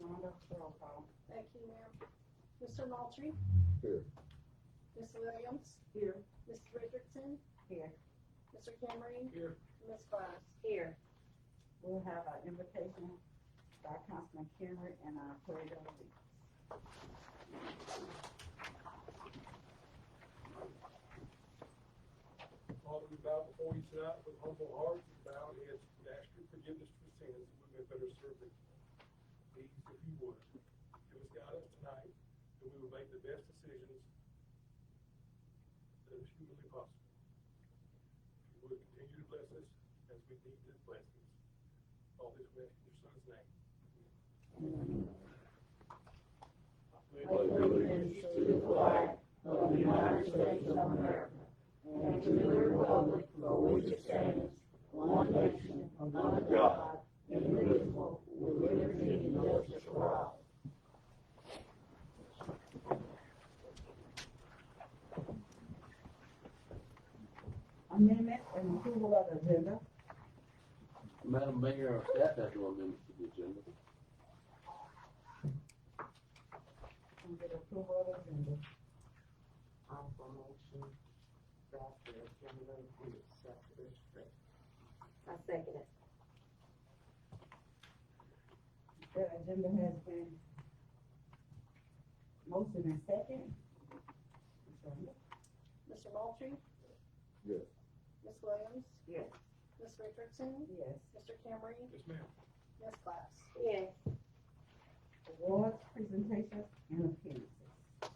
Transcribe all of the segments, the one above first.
Rhonda, roll call. Thank you, ma'am. Mr. Moultrie? Here. Ms. Williams? Here. Ms. Richardson? Here. Mr. Cameron? Here. Ms. Glass? Here. We'll have our invitation by Councilman Kenry and our pledge of allegiance. Father, we bow before you tonight with humble hearts and bowed heads and ask your forgiveness for sins that we may better serve thee. Please, if you would, give us guidance tonight that we will make the best decisions that is humanly possible. If you would continue to bless us as we need the blessings. All this we ask in your son's name. Pledge allegiance to the flag of the United States of America and to the republic for which it stands, one nation, under God, indivisible, with liberty and justice for all. Amendment and approval of the agenda. Madam Mayor, staff has no amendments to the agenda. And get approval of the agenda. Also motion that the agenda be accepted as written. I second it. The agenda has been motion and second. Mr. Moultrie? Yes. Ms. Williams? Yes. Ms. Richardson? Yes. Mr. Cameron? Yes, ma'am. Ms. Glass? Yes. Awards, presentations, and appearances.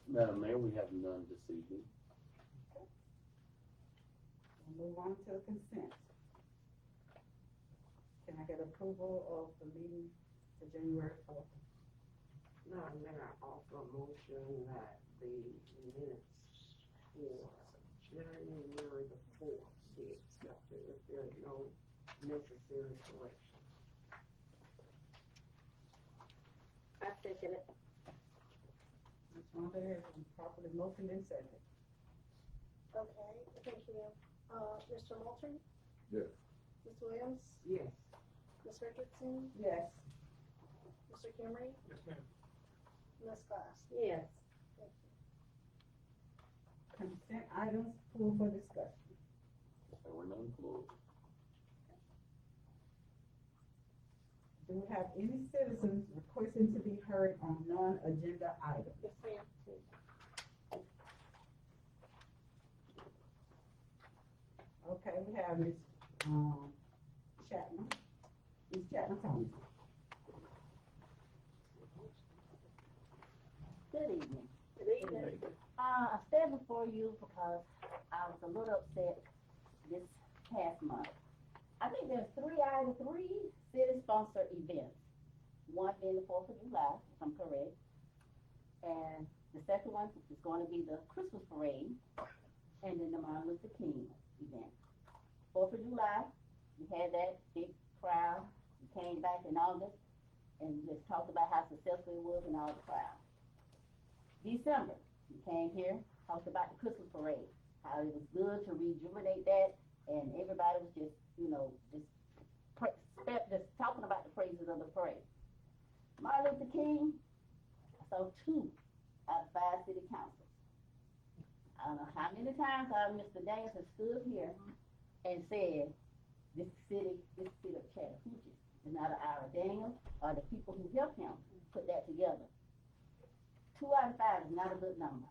Madam Mayor, we have none this evening. We'll move on to consent. Can I get approval of the meeting for January 4th? Madam Mayor, I also motion that the minutes for January the 4th be accepted if there is no necessary correction. I second it. Ms. Rhonda has been properly motioned and seconded. Okay, thank you, ma'am. Mr. Moultrie? Yes. Ms. Williams? Yes. Ms. Richardson? Yes. Mr. Cameron? Yes, ma'am. Ms. Glass? Yes. Thank you. Consent items pulled for discussion. There were none closed. Do we have any citizens requesting to be heard on non-agenda items? Yes, ma'am. Okay, we have Ms. Chapman. Ms. Chapman Thompson. Good evening. Good evening. I stand before you because I was a little upset this past month. I think there's three city-sponsored events. One being the 4th of July, if I'm correct. And the second one is going to be the Christmas parade, and then the Martin Luther King event. 4th of July, we had that big crowd. We came back in August and just talked about how successful it was and all the crowd. December, we came here, talked about the Christmas parade, how it was good to rejuvenate that, and everybody was just, just talking about the praises of the parade. Martin Luther King, I saw 2 out of 5 city councils. I don't know how many times Mr. Daniels has stood here and said, this city of Chattahoochee is not Ira Daniels or the people who helped him put that together. 2 out of 5 is not a good number.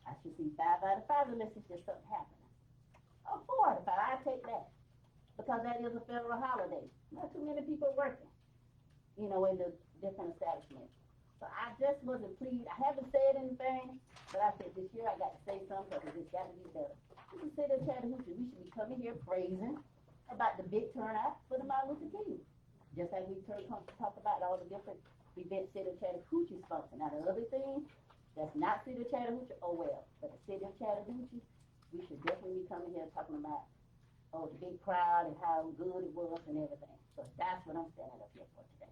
I should see 5 out of 5 unless it's just something happening. Or 4 out of 5, I take that. Because that is a federal holiday. Not too many people working, in the different establishments. So I just wasn't pleased. I haven't said anything, but I said this year I got to say something because it's got to be better. This is the city of Chattahoochee. We should be coming here praising about the big turnout for the Martin Luther King. Just like we talk about all the different events city of Chattahoochee sponsor. Now the other thing, that's not city of Chattahoochee, oh well. But the city of Chattahoochee, we should definitely be coming here talking about the big crowd and how good it was and everything. So that's what I'm standing up here for today.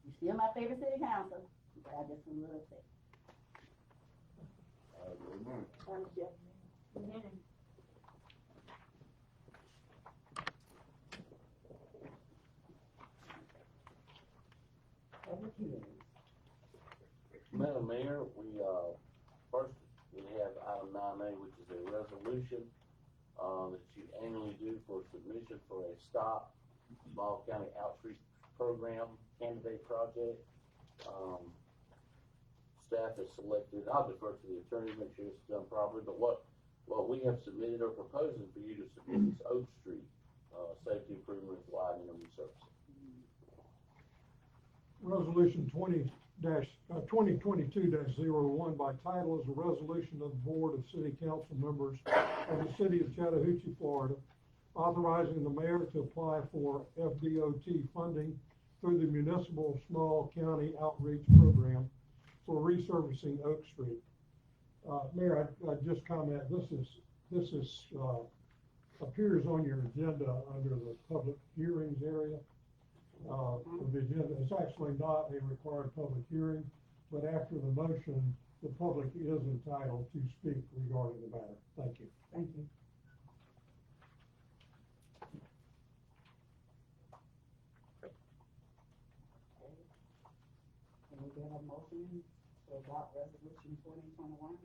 You're still my favorite city council, but I just was a little upset. Thank you. public hearings. Madam Mayor, first, we have item 9A, which is a resolution, that you annually do for submission for a STOP, Small County Outreach Program candidate project. Staff has selected, I'll defer to the attorney, make sure it's done properly, but what we have submitted or proposing for you to submit is Oak Street, safety improvements, widening and resurfacing. Resolution 2022-01 by title is a resolution of the Board of City Council Members of the City of Chattahoochee, Florida, authorizing the mayor to apply for FDOT funding through the Municipal Small County Outreach Program for resurfacing Oak Street. Mayor, I just comment, this is appears on your agenda under the public hearings area. The agenda, it's actually not a required public hearing, but after the motion, the public is entitled to speak regarding the matter. Thank you. Thank you. Can we get a motion to adopt resolution 2021-01?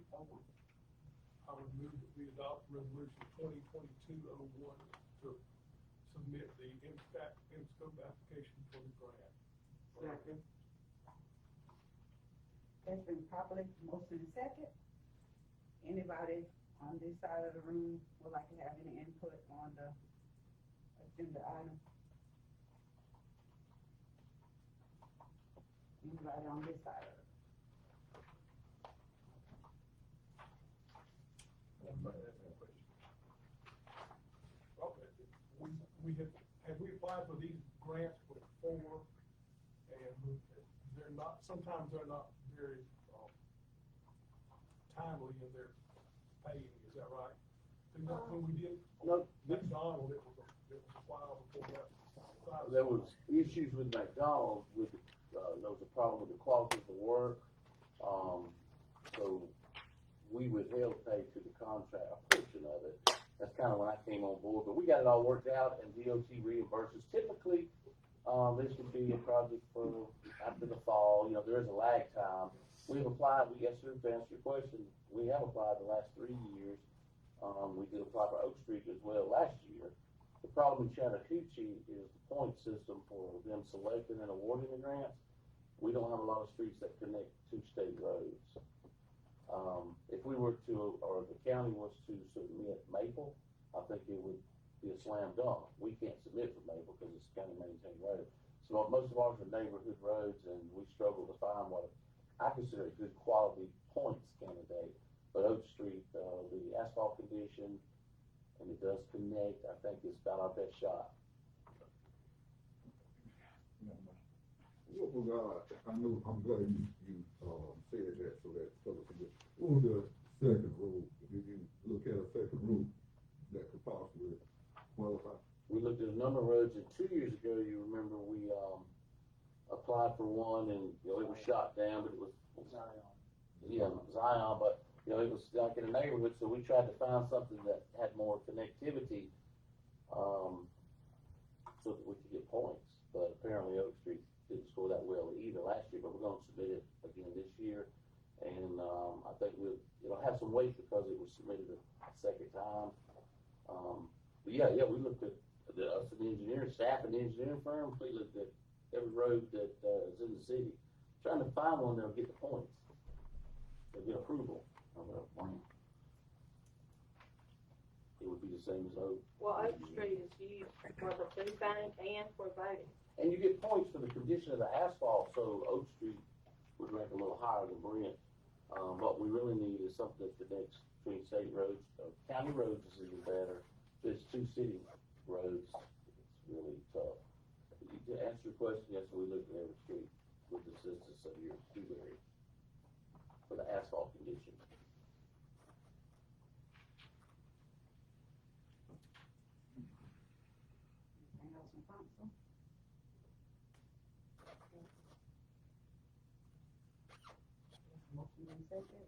I would move that we adopt resolution 2022-01 to submit the impact and scope application for the grant. Second. It's been properly motion and second. Anybody on this side of the room would like to have any input on the agenda item? Anybody on this side of it? Anybody have any questions? Okay, we have we applied for these grants before, and they're not, sometimes they're not very, timely in their paying, is that right? When we did No, McDonald, it was a while before that. there was issues with McDonald's with, there was a problem with the quality of the work. So we withheld pay to the contract, a portion of it. That's kind of when I came on board, but we got it all worked out and DOT reimburses. Typically, this would be a project for after the fall, there is a lag time. We've applied, yes, sir, to answer your question, we have applied the last 3 years. We did apply for Oak Street as well last year. The problem in Chattahoochee is the point system for them selecting and awarding the grants. We don't have a lot of streets that connect to state roads. If we were to, or the county was to submit Maple, I think it would be a slam dunk. We can't submit for Maple because it's county maintained road. So most of ours are neighborhood roads, and we struggle to find what I consider a good quality points candidate. But Oak Street, the asphalt condition, and it does connect, I think it's about our best shot. What was, I know, I'm glad you said that so that fellow can get, what was the second road? Did you look at a second route that could possibly qualify? We looked at a number of roads, and 2 years ago, you remember, we, applied for one, and, it was shot down, but it was Zion, but, it was like in a neighborhood, so we tried to find something that had more connectivity, so that we could get points, but apparently Oak Street didn't score that well either last year, but we're gonna submit it again this year, and, I think it'll have some weight because it was submitted a second time. But yeah, we looked at us and the engineering staff and the engineering firm, we looked at every road that, is in the city, trying to find one that'll get the points, they'll get approval of a grant. It would be the same as Oak. Well, Oak Street is used for the food bank and for voting. And you get points for the condition of the asphalt, so Oak Street would rank a little higher than Brent. What we really need is something that connects between state roads, county roads is even better. If it's two city roads, it's really tough. To answer your question, yes, we looked at every street with the assistance of your Dewberry for the asphalt condition. Anything else from council? Motion and second.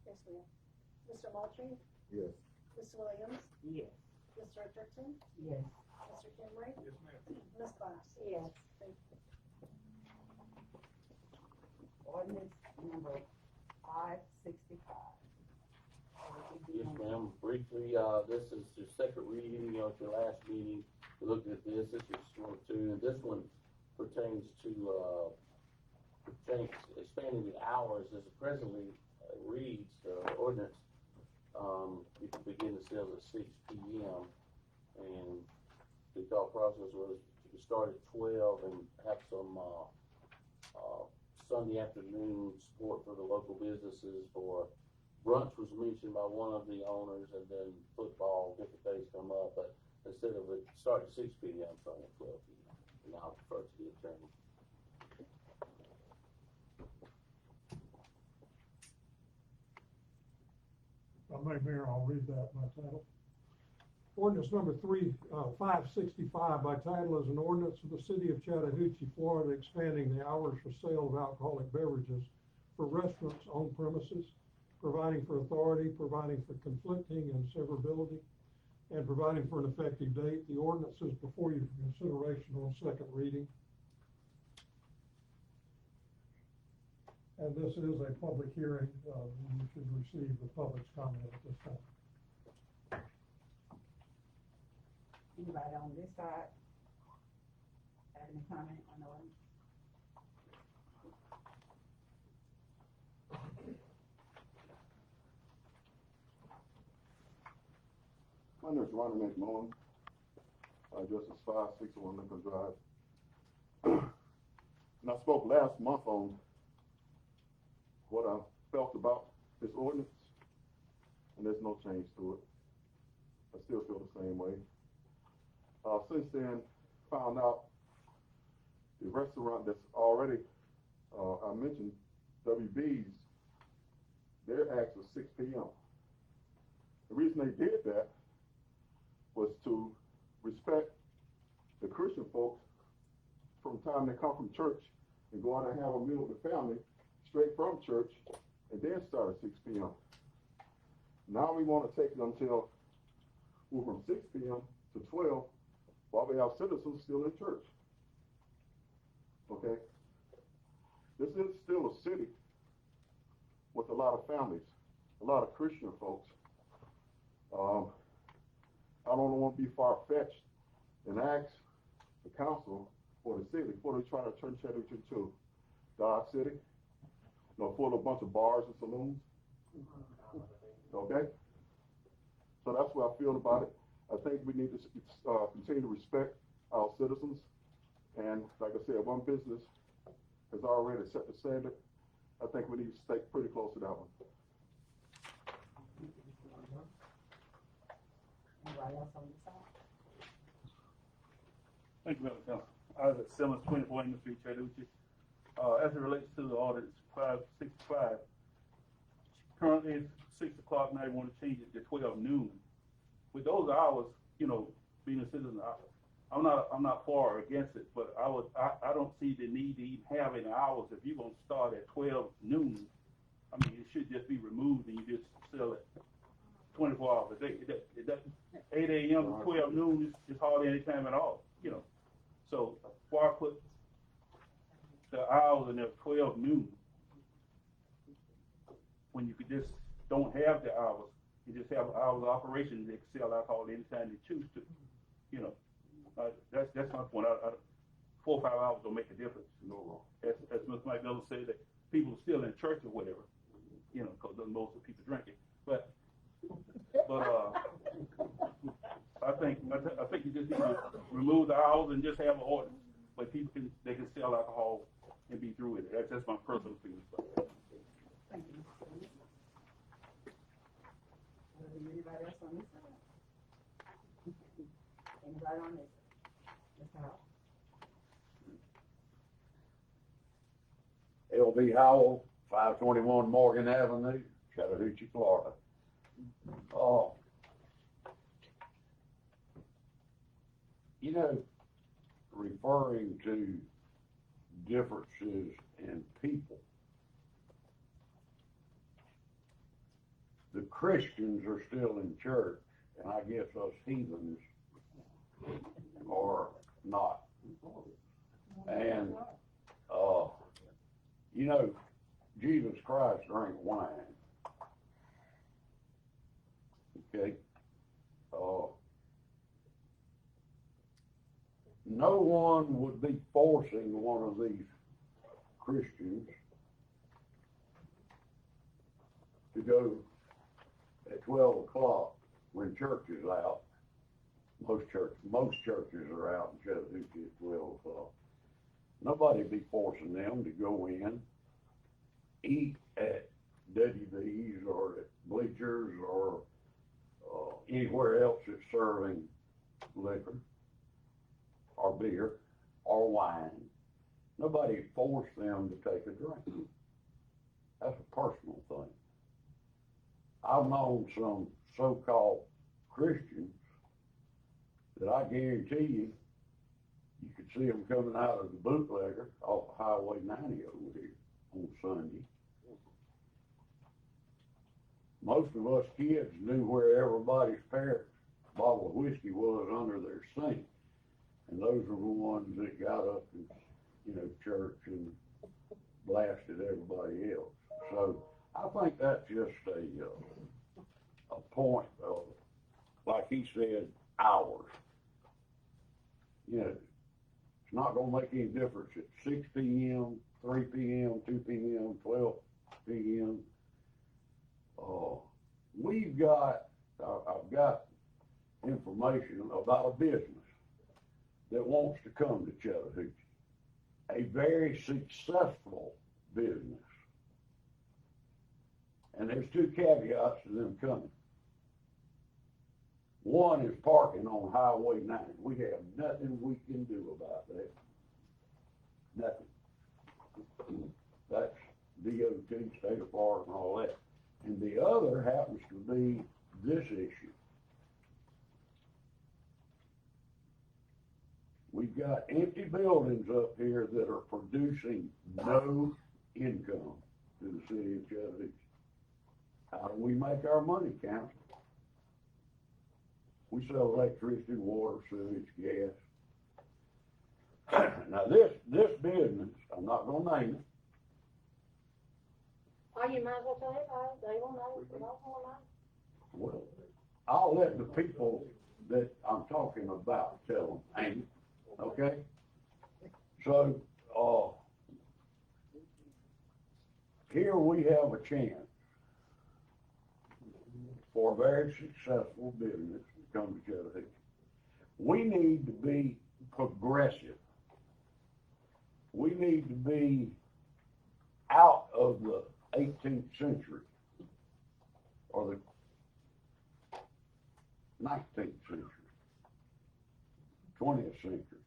Yes, ma'am. Mr. Moultrie, Yes. Ms. Williams, Yes. Mr. Richardson, Yes. Mr. Henry, Yes, ma'am. Ms. Glass. Yes. Thank you. briefly, this is the second reading, at your last meeting, we looked at this is one or two, and this one pertains to, expanding the hours as it presently reads, the ordinance, you can begin to sell at 6 p.m. And the thought process was to start at 12 and have some, Sunday afternoon support for the local businesses. For brunch was mentioned by one of the owners, and then football, different days come up, but instead of it starting at 6 p.m., starting at 12 p.m. And I'll defer to the attorney. Mayor, I'll read that by title. Ordinance number 565 by title is an ordinance of the city of Chattahoochee, Florida, expanding the hours for sale of alcoholic beverages for restaurants on premises, providing for authority, providing for conflicting and severability, and providing for an effective date. The ordinance is before you for consideration on second reading. And this is a public hearing. You should receive the public's comment at this time. Anybody on this side have any comment on the ordinance? My name is Ronnie McMullen. Address is 561 Lincoln Drive. And I spoke last month on what I felt about this ordinance, and there's no change to it. I still feel the same way. Since then, found out the restaurant that's already, I mentioned, WB's, their acts was 6 p.m. The reason they did that was to respect the Christian folks from the time they come from church and go out and have a meal with the family straight from church and then start at 6 p.m. Now we want to take it until we're from 6 p.m. to 12 while we have citizens still in church. Okay? This is still a city with a lot of families, a lot of Christian folks. I don't want to be far-fetched and ask the council or the city before they try to turn Chattahoochee into Dodge City, full of a bunch of bars and saloons. Okay? So that's what I feel about it. I think we need to continue to respect our citizens. And like I said, one business has already set the standard. I think we need to stay pretty close to that one. Anybody else on this side? Thank you, Madam Council. I was at Simmons, 24 English Street, Chattahoochee. As it relates to the ordinance 565, currently it's 6 o'clock, now they want to change it to 12 noon. With those hours, being a citizen, I'm not for or against it, but I don't see the need to even have any hours. If you're gonna start at 12 noon, I mean, it should just be removed and you just sell it 24 hours a day. It doesn't, 8 a.m. to 12 noon is hardly any time at all, So why put the hours in there 12 noon when you could just don't have the hours? You just have hours of operation. They can sell alcohol anytime they choose to. That's my point. 4 or 5 hours don't make a difference. As Mr. Mike Miller said, that people are still in church or whatever, because most of the people drinking. But I think you just need to remove the hours and just have an ordinance where people can sell alcohol and be through with it. That's my personal feeling. Thank you. Anybody else on this side? Anybody on this? Mr. Howell? L.B. Howell, 521 Morgan Avenue, Chattahoochee, Florida. Referring to differences in people, the Christians are still in church, and I guess us heathens are not. And, Jesus Christ drank wine. okay? No one would be forcing one of these Christians to go at 12 o'clock when church is out. Most churches are out in Chattahoochee at 12 o'clock. Nobody be forcing them to go in, eat at WB's or at Bleachers or anywhere else that's serving liquor or beer or wine. Nobody forced them to take a drink. That's a personal thing. I've known some so-called Christians that I guarantee you could see them coming out of the bootlegger off Highway 90 over here on Sunday. Most of us kids knew where everybody's parents' bottle of whiskey was under their sink. And those were the ones that got up and, church and blasted everybody else. So I think that's just a point of, like he said, hours. It's not gonna make any difference at 6 p.m., 3 p.m., 2 p.m., 12 p.m. I've got information about a business that wants to come to Chattahoochee. A very successful business. And there's two caveats to them coming. One is parking on Highway 90. We have nothing we can do about that. Nothing. That's DOT, State of Florida, and all that. And the other happens to be this issue. We've got empty buildings up here that are producing no income to the city of Chattahoochee. How do we make our money, council? We sell electricity, water, sewage, gas. Now this business, I'm not gonna name it. Oh, you might as well tell everybody, they will know, they don't want to know. Well, I'll let the people that I'm talking about tell them, Amy, okay? So, here we have a chance for a very successful business to come to Chattahoochee. We need to be progressive. We need to be out of the 18th century or the 19th century, 20th century.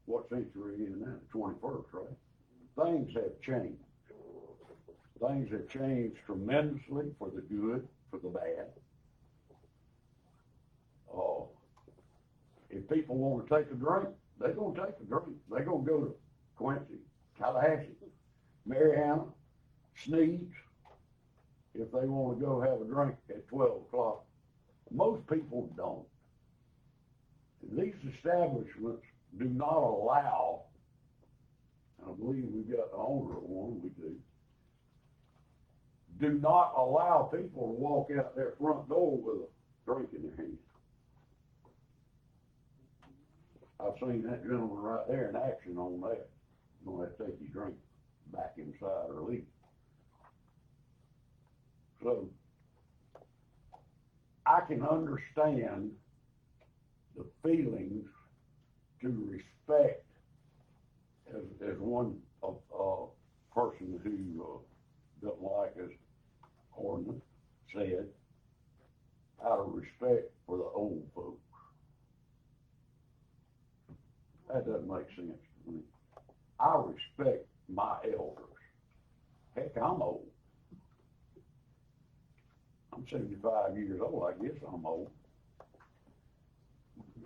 What century are you in now? 21st, right? Things have changed. Things have changed tremendously for the good, for the bad. If people want to take a drink, they're going to take a drink. They're going to go to Quincy, Tallahassee, Marianna, Sneeds, if they want to go have a drink at 12 o'clock. Most people don't. These establishments do not allow, I believe we've got the owner of one, we do not allow people to walk out their front door with a drink in their hand. I've seen that gentleman right there in action on that. You're going to have to take your drink back inside or leave. So, I can understand the feelings to respect, as one person who doesn't like his ordinance said, out of respect for the old folks. That doesn't make sense to me. I respect my elders. Heck, I'm old. I'm 75 years old. I guess I'm old.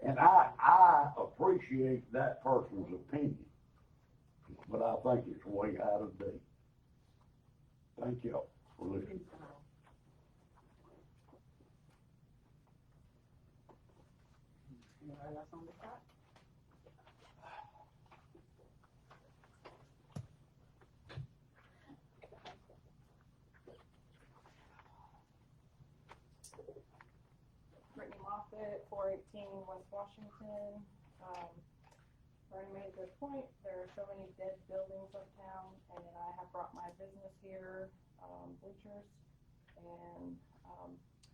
And I appreciate that person's opinion, but I think it's way out of date. Thank y'all for listening. Anybody else on the side? Moffett, 418 West Washington. Bernie made a good point. There are so many dead buildings uptown, and I have brought my business here, Bleachers, and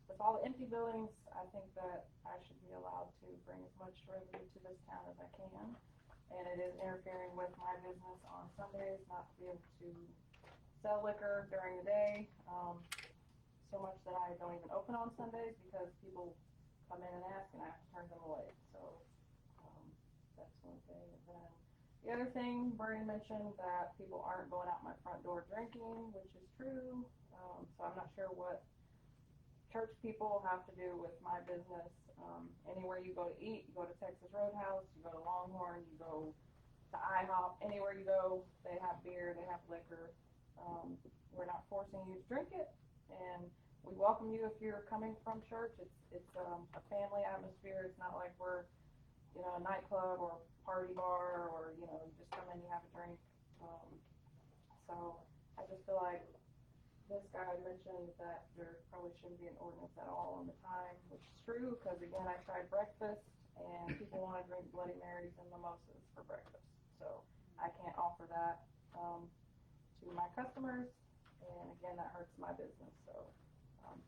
with all the empty buildings, I think that I should be allowed to bring as much revenue to this town as I can. And it is interfering with my business on Sundays, not to be able to sell liquor during the day. So much that I don't even open on Sundays because people come in and ask and I have to turn them away. So that's one thing. And then the other thing, Bernie mentioned that people aren't going out my front door drinking, which is true. So I'm not sure what church people have to do with my business. Anywhere you go to eat, you go to Texas Roadhouse, you go to Longhorn, you go to IHOP, anywhere you go, they have beer, they have liquor. We're not forcing you to drink it, and we welcome you if you're coming from church. It's a family atmosphere. It's not like we're, a nightclub or party bar, or, you just come in, you have a drink. So I just feel like this guy mentioned that there probably shouldn't be an ordinance at all on the time, which is true, because again, I tried breakfast, and people want to drink Bloody Marys and mimosas for breakfast. So I can't offer that to my customers, and again, that hurts my business. So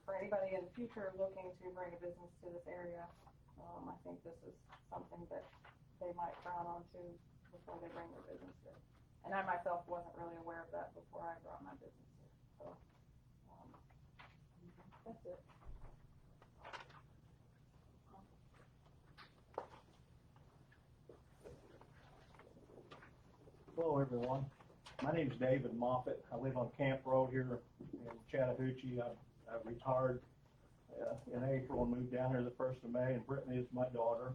for anybody in the future looking to bring a business to this area, I think this is something that they might frown onto before they bring their business here. And I myself wasn't really aware of that before I brought my business here. So that's it. Hello, everyone. My name is David Moffett. I live on Camp Road here in Chattahoochee. I retired in April and moved down here the 1st of May, and Brittany is my daughter.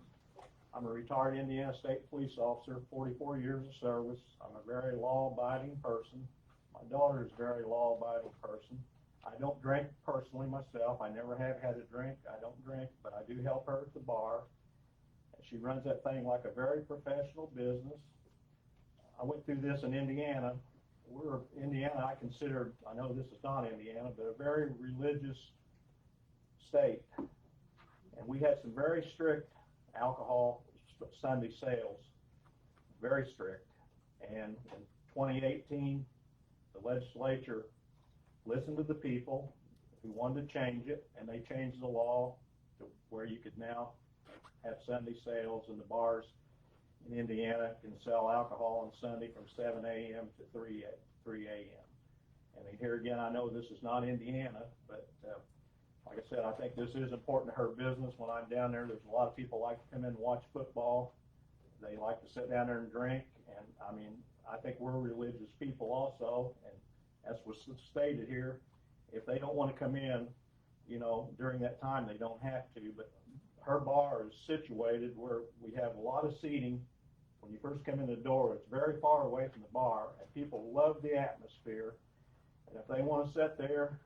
I'm a retired Indiana State Police officer, 44 years of service. I'm a very law-abiding person. My daughter is a very law-abiding person. I don't drink personally myself. I never have had a drink. I don't drink, but I do help her at the bar. She runs that thing like a very professional business. I went through this in Indiana. Indiana, I know this is not Indiana, but a very religious state. And we had some very strict alcohol Sunday sales, very strict. And in 2018, the legislature listened to the people who wanted to change it, and they changed the law to where you could now have Sunday sales, and the bars in Indiana can sell alcohol on Sunday from 7 a.m. to 3 a.m. And here again, I know this is not Indiana, but like I said, I think this is important to her business. When I'm down there, there's a lot of people like to come in and watch football. They like to sit down there and drink. And I mean, I think we're religious people also. And as was stated here, if they don't want to come in, during that time, they don't have to. But her bar is situated where we have a lot of seating. When you first come in the door, it's very far away from the bar, and people love the atmosphere. And if they want to sit there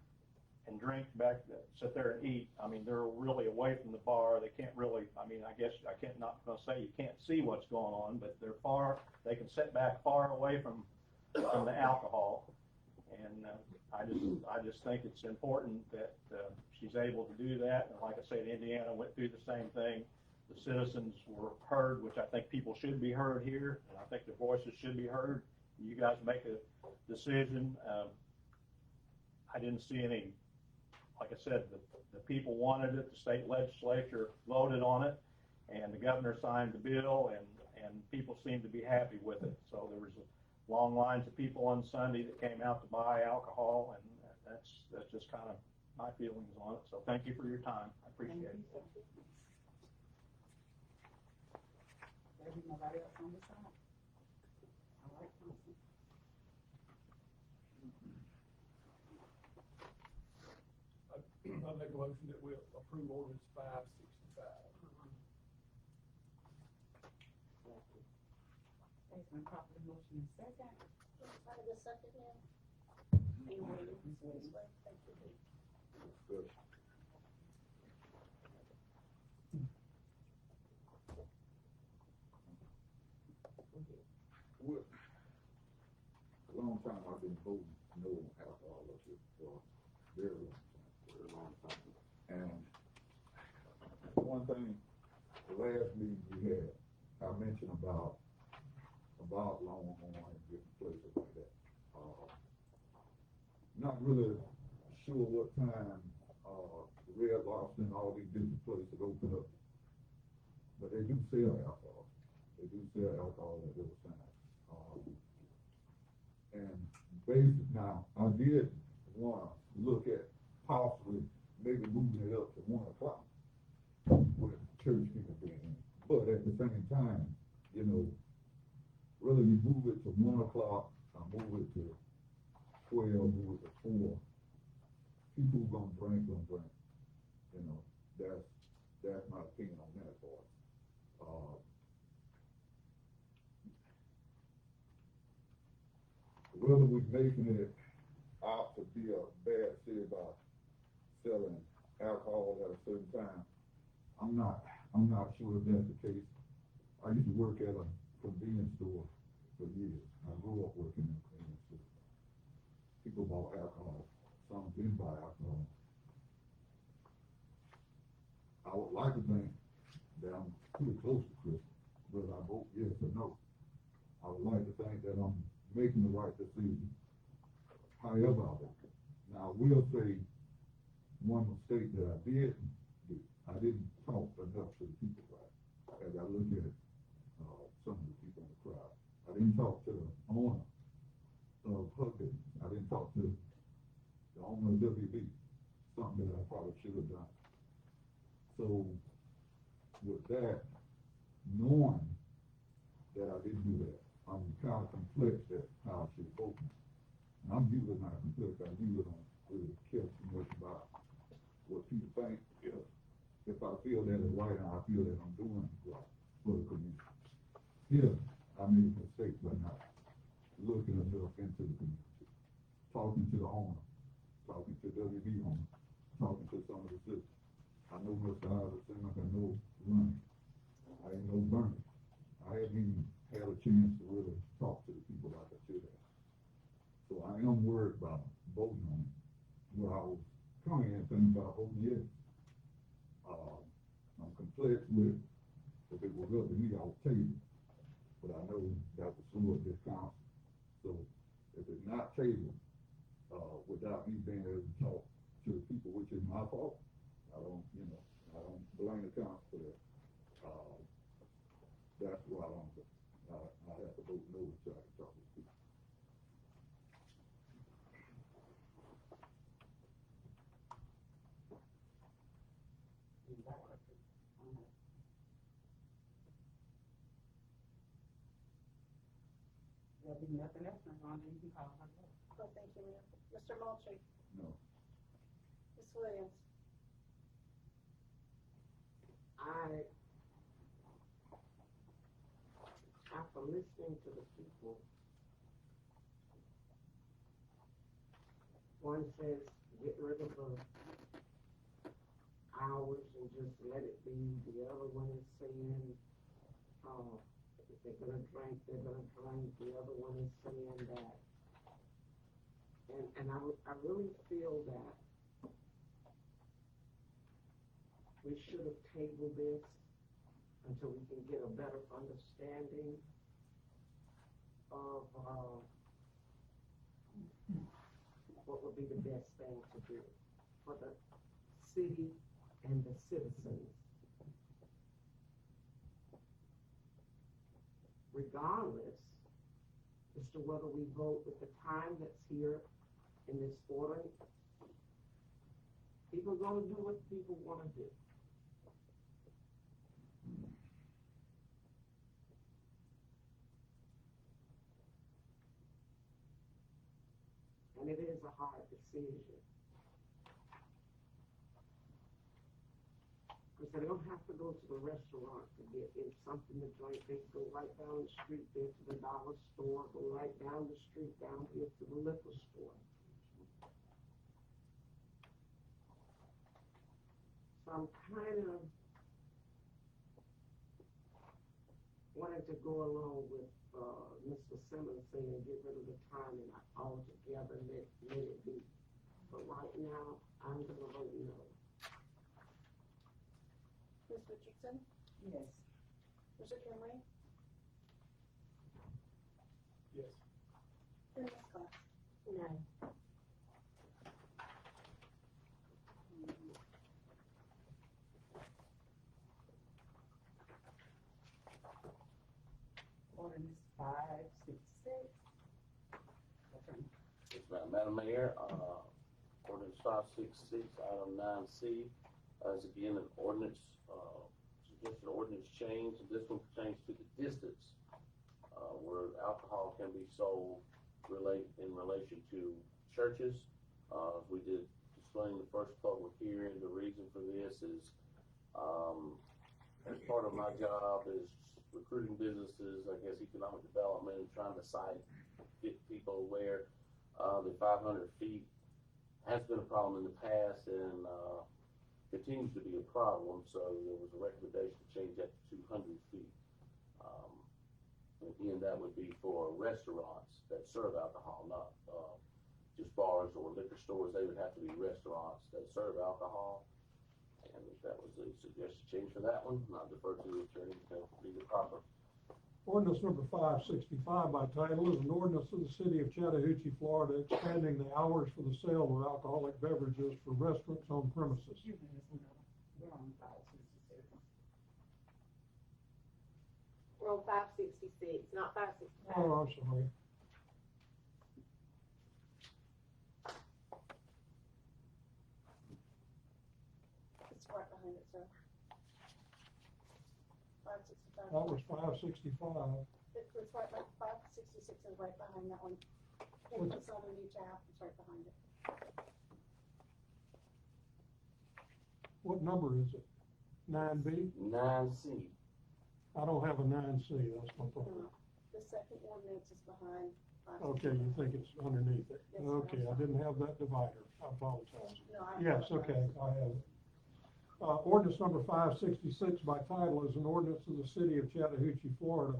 and drink sit there and eat, I mean, they're really away from the bar. They can't really, I mean, I guess not going to say you can't see what's going on, but they can sit back far away from the alcohol. And I just think it's important that she's able to do that. And like I said, Indiana went through the same thing. The citizens were heard, which I think people should be heard here, and I think the voices should be heard. You guys make a decision. I didn't see any, like I said, the people wanted it, the state legislature voted on it, and the governor signed the bill, and people seemed to be happy with it. So there was long lines of people on Sunday that came out to buy alcohol, and that's just kind of my feelings on it. So thank you for your time. I appreciate it. There's nobody else on the side. All right, Thompson. I make a motion that we approve ordinance 565. There's been properly motion in second. Part of the second now. Thank you. A long time I've been voting no on alcohol up here for a very long time, And one thing, the last meeting we had, I mentioned about Longhorn and different places like that. Not really sure what time, Red Lobster and all these different places open up. But they do sell alcohol. They do sell alcohol at those times. And basically, now, I did wanna look at possibly maybe moving it up to 1 o'clock with church people being in. But at the same time, you know, whether you move it to 1 o'clock or move it to 12, move it to 4, people gonna drink. You know, that's my opinion on that part. Whether we're making it out to be a bad city by selling alcohol at a certain time, I'm not sure if that's the case. I used to work at a convenience store for years. I grew up working in a convenience store. People bought alcohol. Some didn't buy alcohol. I would like to think that I'm pretty close to Christmas, whether I vote yes or no. I would like to think that I'm making the right decision. However, now I will say one mistake that I did do. I didn't talk enough to the people, right? As I look at some of the people in the crowd, I didn't talk to the owner of Huckabee. I didn't talk to the owner of WB. Something that I probably should have done. So with that, knowing that I didn't do that, I'm kind of conflicted at how I should vote. And I'm usually not conflicted. I usually don't really care too much about what people think. If I feel that is right and I feel that I'm doing right for the community. Here, I made mistakes by not looking enough into the community. Talking to the owner, talking to WB owner, talking to some of the citizens. I know Mr. Iverson, I know Ronnie. I didn't know Bernie. I haven't even had a chance to really talk to the people like I should have. So I am worried about voting on it. Well, I was coming in thinking about voting yes. I'm conflicted with, if it was up to me, I would take it. But I know that was some of this council. So if it's not tabled, without me being able to talk to the people, which is my fault, I don't blame the council for that. That's why I have to vote no to try to talk to people. There'll be nothing else, Rhonda, you can call her. Oh, thank you, ma'am. Mr. Moultrie? No. Ms. Williams? After listening to the people, one says get rid of the hours and just let it be. The other one is saying, if they're gonna drink, they're gonna drink. The other one is saying that. And I really feel that we should have tabled this until we can get a better understanding of what would be the best thing to do for the city and the citizens. Regardless as to whether we vote with the time that's here in this order, people are gonna do what people wanna do. And it is a hard decision. Because they don't have to go to the restaurant to get in something to drink. They can go right down the street there to the dollar store, go right down the street down here to the liquor store. So I'm kind of wanting to go along with Mr. Simmons saying get rid of the timing altogether, let it be. But right now, I'm gonna vote no. Ms. Washington, Yes. Mr. Kinley, Yes. and Ms. Cox. No. Ordinance 566. Attorney. Yes, Madam Mayor, ordinance 566, item 9C, is again an ordinance, suggested ordinance change. This one pertains to the distance, where alcohol can be sold in relation to churches. We did explain the first public hearing. The reason for this is, as part of my job is recruiting businesses, I guess economic development, and trying to get people where the 500 feet has been a problem in the past and continues to be a problem. So there was a recommendation to change that to 200 feet. Again, that would be for restaurants that serve alcohol, not just bars or liquor stores. They would have to be restaurants that serve alcohol. And that was a suggested change for that one. I'll defer to the attorney to be the proper. Ordinance number 565 by title is an ordinance of the city of Chattahoochee, Florida, expanding the hours for the sale of alcoholic beverages for restaurants on premises. Excuse me, Ms. Miller. We're on 566. We're on 566, not 565. Oh, I'm sorry. It's right behind it, sir. 565. That was 565. It's right, like 566 is right behind that one. If it's on a new tab, it's right behind it. What number is it? 9B? 9C. I don't have a 9C, that's my problem. The second ordinance is behind 565. Okay, you think it's underneath it? Yes, sir. Okay, I didn't have that divider. I apologize. No, I. Yes, okay, I have it. Ordinance number 566 by title is an ordinance of the city of Chattahoochee, Florida,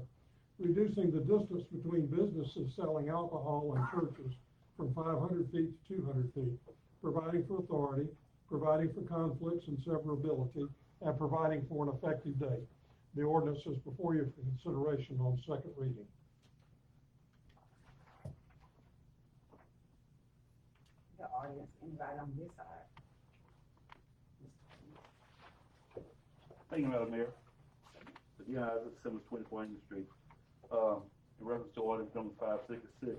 reducing the distance between businesses selling alcohol and churches from 500 feet to 200 feet, providing for authority, providing for conflicts and severability, and providing for an effective date. The ordinance is before you for consideration on second reading. The audience, anybody on this side? Thank you, Madam Mayor. Again, I was at 724 English Street. In reference to ordinance number 566,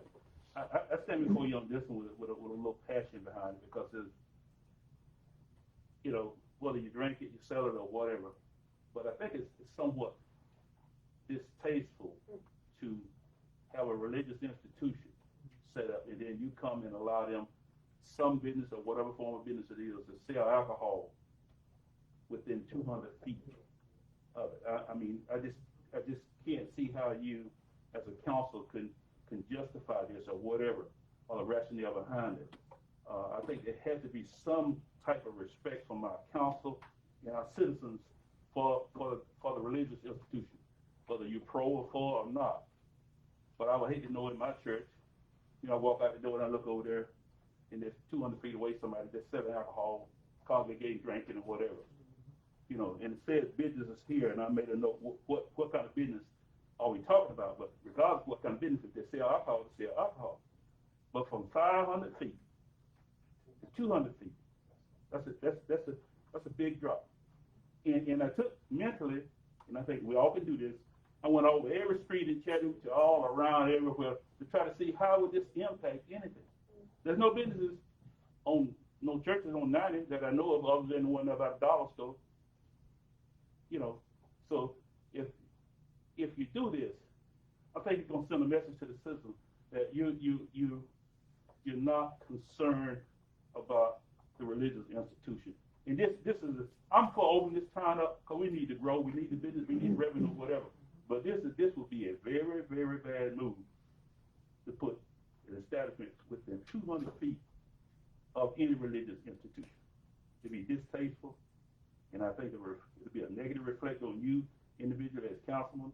I stand before you on this one with a little passion behind it, because it's, you know, whether you drink it, you sell it, or whatever. But I think it's somewhat distasteful to have a religious institution set up, and then you come and allow them, some business or whatever form of business it is, to sell alcohol within 200 feet of it. I mean, I just can't see how you, as a council, can justify this or whatever, or the rationale behind it. I think there has to be some type of respect from our council and our citizens for the religious institution, whether you're pro or for or not. But I would hate to know in my church, you know, I walk out the door and I look over there, and there's 200 feet away somebody that's selling alcohol, congregating, drinking, and whatever. You know, and it says business is here, and I made a note, what kind of business are we talking about? But regardless of what kind of business, if they sell alcohol, they sell alcohol. But from 500 feet to 200 feet, that's a big drop. And I took mentally, and I think we all can do this, I went over every street in Chattanooga, all around everywhere, to try to see how would this impact anything. There's no businesses no churches on 90 that I know of, other than the one about a dollar store. You know, so if you do this, I think it's gonna send a message to the citizens that you're not concerned about the religious institution. And this is I'm for opening this town up, because we need to grow, we need the business, we need revenue, whatever. But this would be a very, very bad move to put an establishment within 200 feet of any religious institution. It'd be distasteful, and I think it'd be a negative reflection on you individually as councilmen,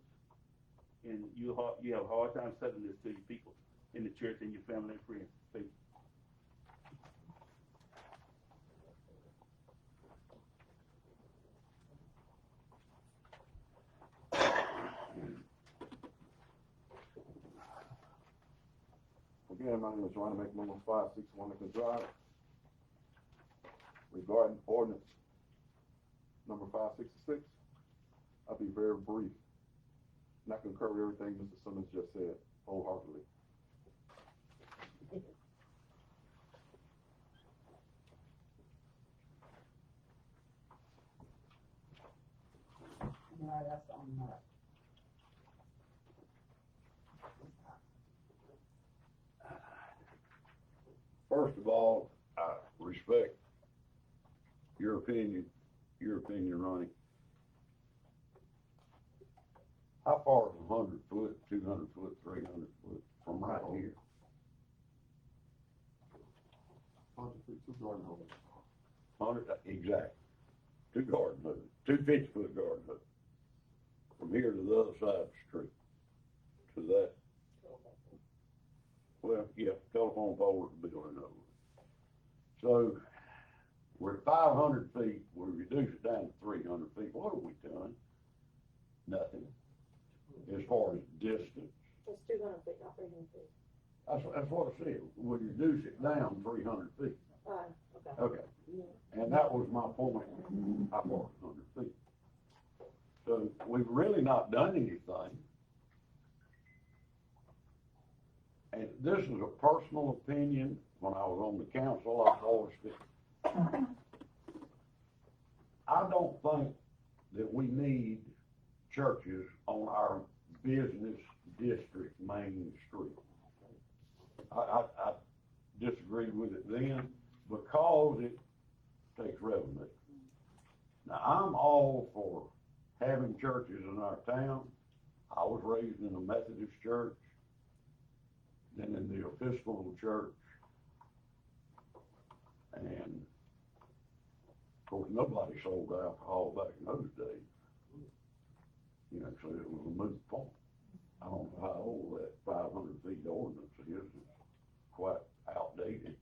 and you have a hard time selling this to your people in the church and your family and friends. Thank you. again, my name is Ronnie McMillan, 561 Lincoln Drive. Regarding ordinance number 566, I'll be very brief. And I concur with everything Mr. Simmons just said wholeheartedly. Anybody else on that? First of all, I respect your opinion, Ronnie. How far is 100 foot, 200 foot, 300 foot from right here? 100 feet, 2 garden hoses. 100, exactly. 2 garden hoses, 2 50-foot garden hoses. From here to the other side of the street, to that. Well, yeah, telephone pole at the building over. So, we're at 500 feet, we reduce it down to 300 feet, what are we doing? Nothing, as far as distance. It's 200 feet, not 300 feet. That's what I said, we reduce it down 300 feet. Okay. Okay, and that was my point, how far is 100 feet? So, we've really not done anything. And this is a personal opinion, when I was on the council, I voiced it. I don't think that we need churches on our business district main street. I disagreed with it then because it takes revenue. Now, I'm all for having churches in our town. I was raised in a Methodist church, then in the Episcopal church, and of course, nobody sold alcohol back in those days. You know, so it was a moot point. I don't know how old that 500 feet ordinance is. It's quite outdated.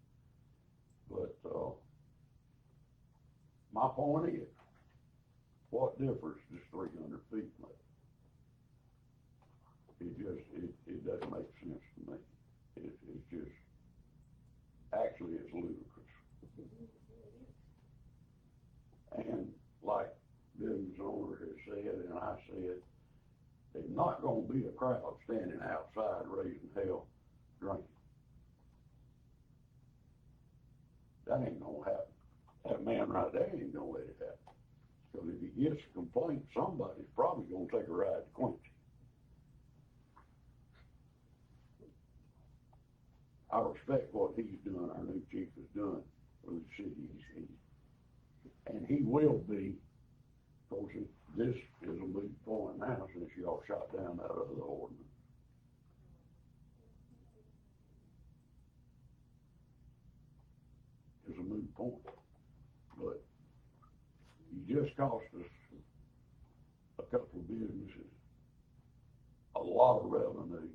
But, my point is, what difference does 300 feet make? It doesn't make sense to me. It's just, actually it's ludicrous. And like business owner has said, and I said, there's not gonna be a crowd standing outside raising hell drinking. That ain't gonna happen. That man right there ain't gonna let it happen. Because if he gets a complaint, somebody's probably gonna take a ride to Quincy. I respect what he's doing, our new chief is doing for the city. And he will be, of course, this is a moot point now since y'all shot down that other ordinance. It's a moot point. But you just cost us a couple of businesses a lot of revenue.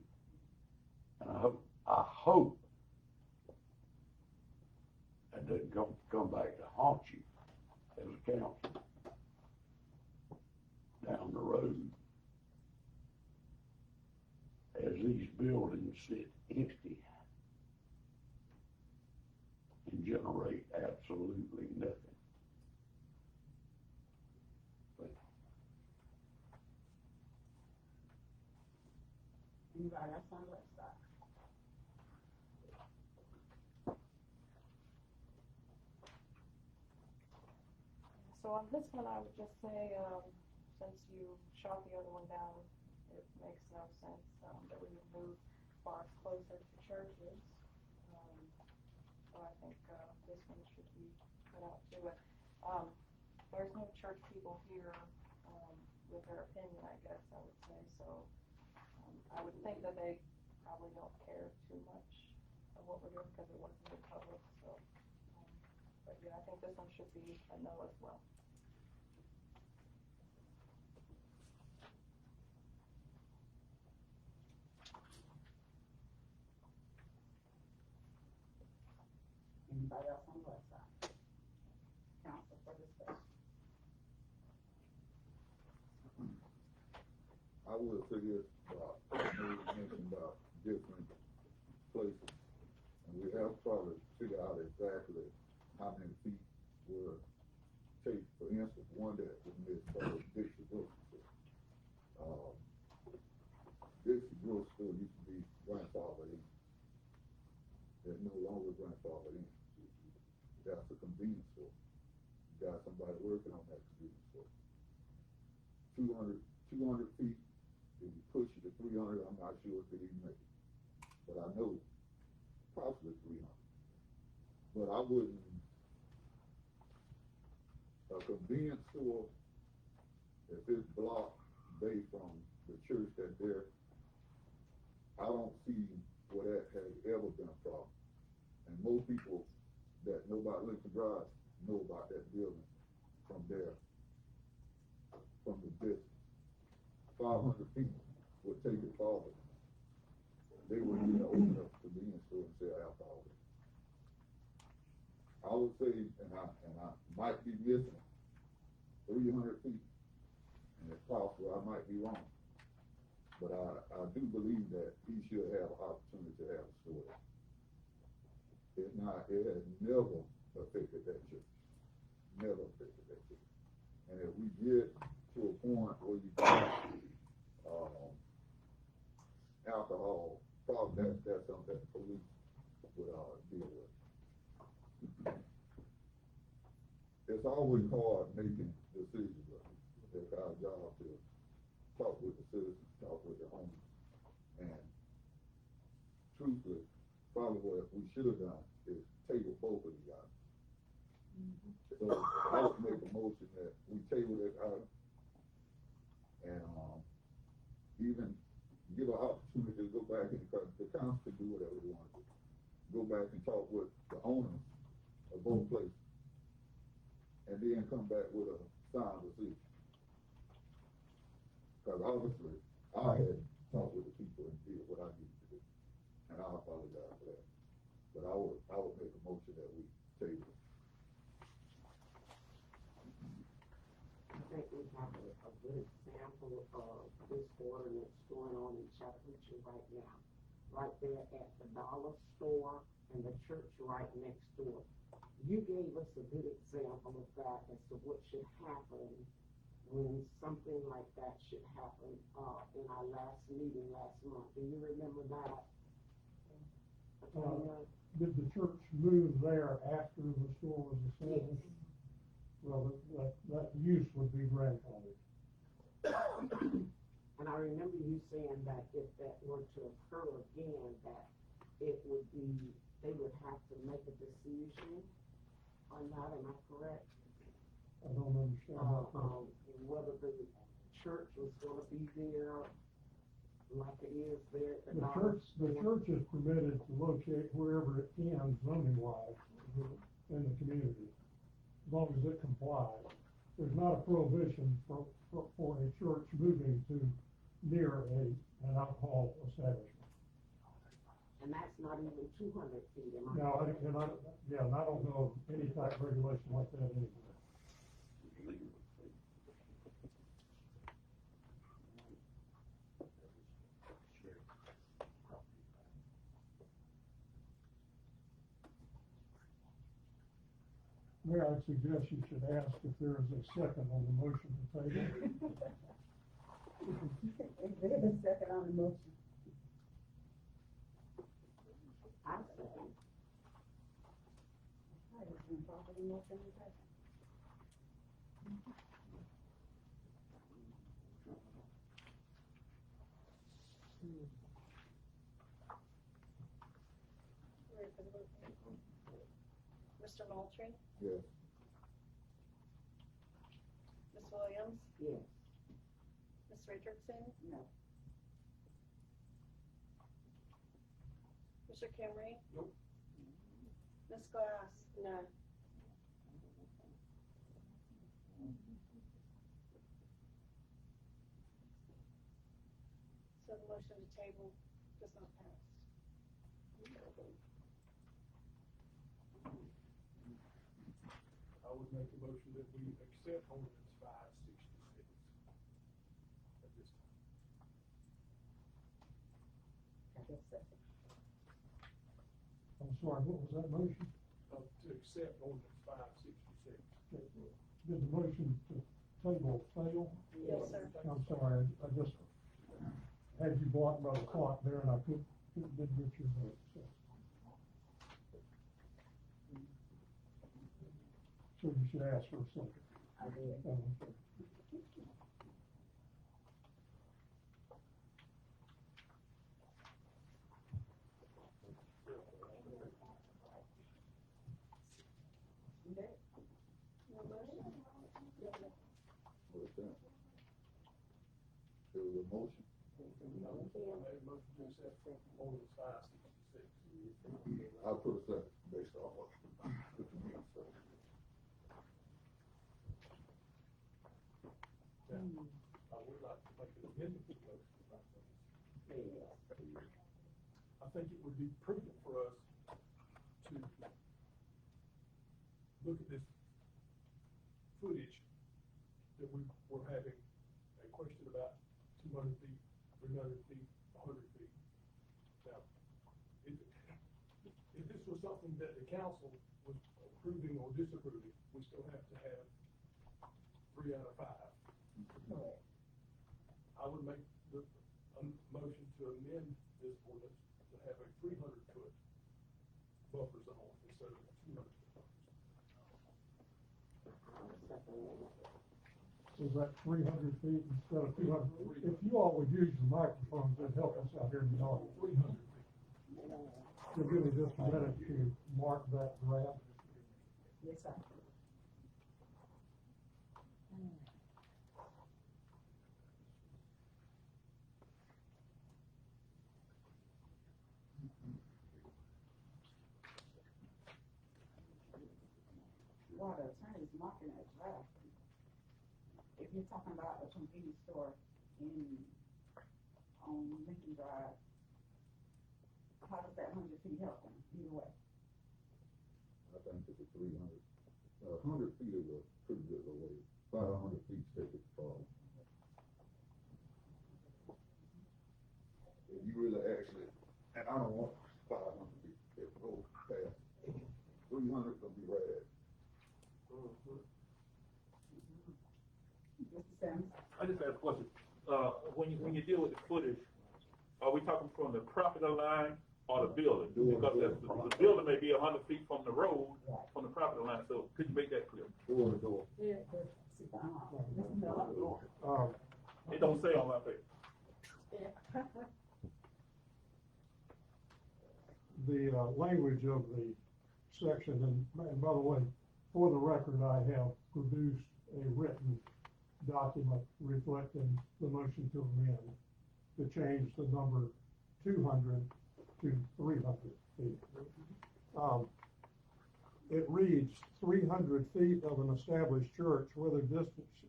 And I hope that doesn't come back to haunt you as a council down the road as these buildings sit empty and generate absolutely nothing. Anybody else on the left side? So on this one, I would just say, since you shot the other one down, it makes no sense, that we would move bars closer to churches. So I think, this one should be put out too. But, there's no church people here, with their opinion, I guess I would say, so, I would think that they probably don't care too much of what we're doing because it wasn't in public, so. But yeah, I think this one should be a no as well. Anybody else on the left side? Council for discussion. I would say this, you mentioned about different places have probably figure out exactly how many feet were taken. For instance, one that was missed was Dixie Grocery Store. Dixie Grocery Store used to be grandfathered in. They're no longer grandfathered in. That's a convenience store. You got somebody working on that convenience store. 200 feet, if you push it to 300, I'm not sure if it even make it. But I know possibly 300. But I wouldn't, a convenience store, if it's blocked based from the church that's there, I don't see where that has ever been a problem. And most people that know about Lincoln Drive know about that building from there, from the distance. 500 people would take it farther. They wouldn't even open up the convenience store and sell alcohol. I would say, and I might be missing 300 feet, and it's possible I might be wrong. But I do believe that he should have an opportunity to have a store. It has never affected that church. Never affected that church. And if we get to a point where you got alcohol, probably that's something that the police would deal with. It's always hard making decisions. It's our job to talk with the citizens, talk with the owners. And truthfully, probably what we should have done is table both of these items. So I would make a motion that we table this item and even give an opportunity to go back and, because the council can do whatever they want to do. Go back and talk with the owners of both places and then come back with a sound decision. Because obviously, I had talked with the people and did what I needed to do. And I apologize for that. But I would make a motion that we table it. I think we have a good example of this ordinance going on in Chattahoochee right now. Right there at the dollar store and the church right next door. You gave us a good example of that as to what should happen when something like that should happen in our last meeting last month. Do you remember that? Did the church move there after the store was established? Yes. Well, that use would be grandfathered. And I remember you saying that if that were to occur again, that it would be, they would have to make a decision on that, am I correct? I don't understand that. Whether the church was gonna be there like it is there at the The church is permitted to locate wherever it can zoning wise in the community, as long as it complies. There's not a prohibition for a church moving to near an alcohol establishment. And that's not even 200 feet, am I? No, and I don't know of any type of regulation like that anywhere. Mayor, I suggest you should ask if there is a second on the motion to table. Is there a second on the motion? I second. All right, it's been properly motion and second. Ready for the vote? Mr. Moultrie, Yes. Ms. Williams, Yes. Ms. Richardson, No. Mr. Kimry. Nope. Ms. Glass. No. So the motion to table does not pass. I would make a motion that we accept ordinance 566 at this time. I guess second. Also, sorry, what was that motion? To accept ordinance 566. Did the motion to table fail? Yes, sir. I'm sorry, I just had you blocked by the clock there and I didn't get your vote, so. So you should ask for a second. I did. Okay. What's that? There was a motion. I made a motion to accept ordinance 566. I put a second based off of what you mean, so. I would like to make an amendment to the motion. I think it would be prudent for us to look at this footage that we were having a question about 200 feet, 300 feet, 100 feet. Now, if this was something that the council was approving or disapproving, we still have to have 3 out of 5. I would make the motion to amend this ordinance to have a 300-foot buffer zone instead of a 200-foot buffer zone. Is that 300 feet instead of 200? If you all would use your microphones, it'd help us out here in the audience. 300 feet. So give me just a minute to mark that draft. Yes, sir. Well, the attorney's marking that draft. If you're talking about a convenience store on Lincoln Drive, how does that 100 feet help them either way? I think it's a 300, 100 feet is a pretty good way. 500 feet take it far. If you really actually, and I don't want 500 feet, if it goes past 300, it'll be right at. Mr. Sims? I just have a question. When you deal with the footage, are we talking from the property line or the building? Because the building may be 100 feet from the road, from the property line, so could you make that clear? Door to door. Mr. Miller? It don't say on my paper. The language of the section, and by the way, for the record, I have produced a written document reflecting the motion to amend to change the number 200 to 300 feet. It reads 300 feet of an established church, whether distance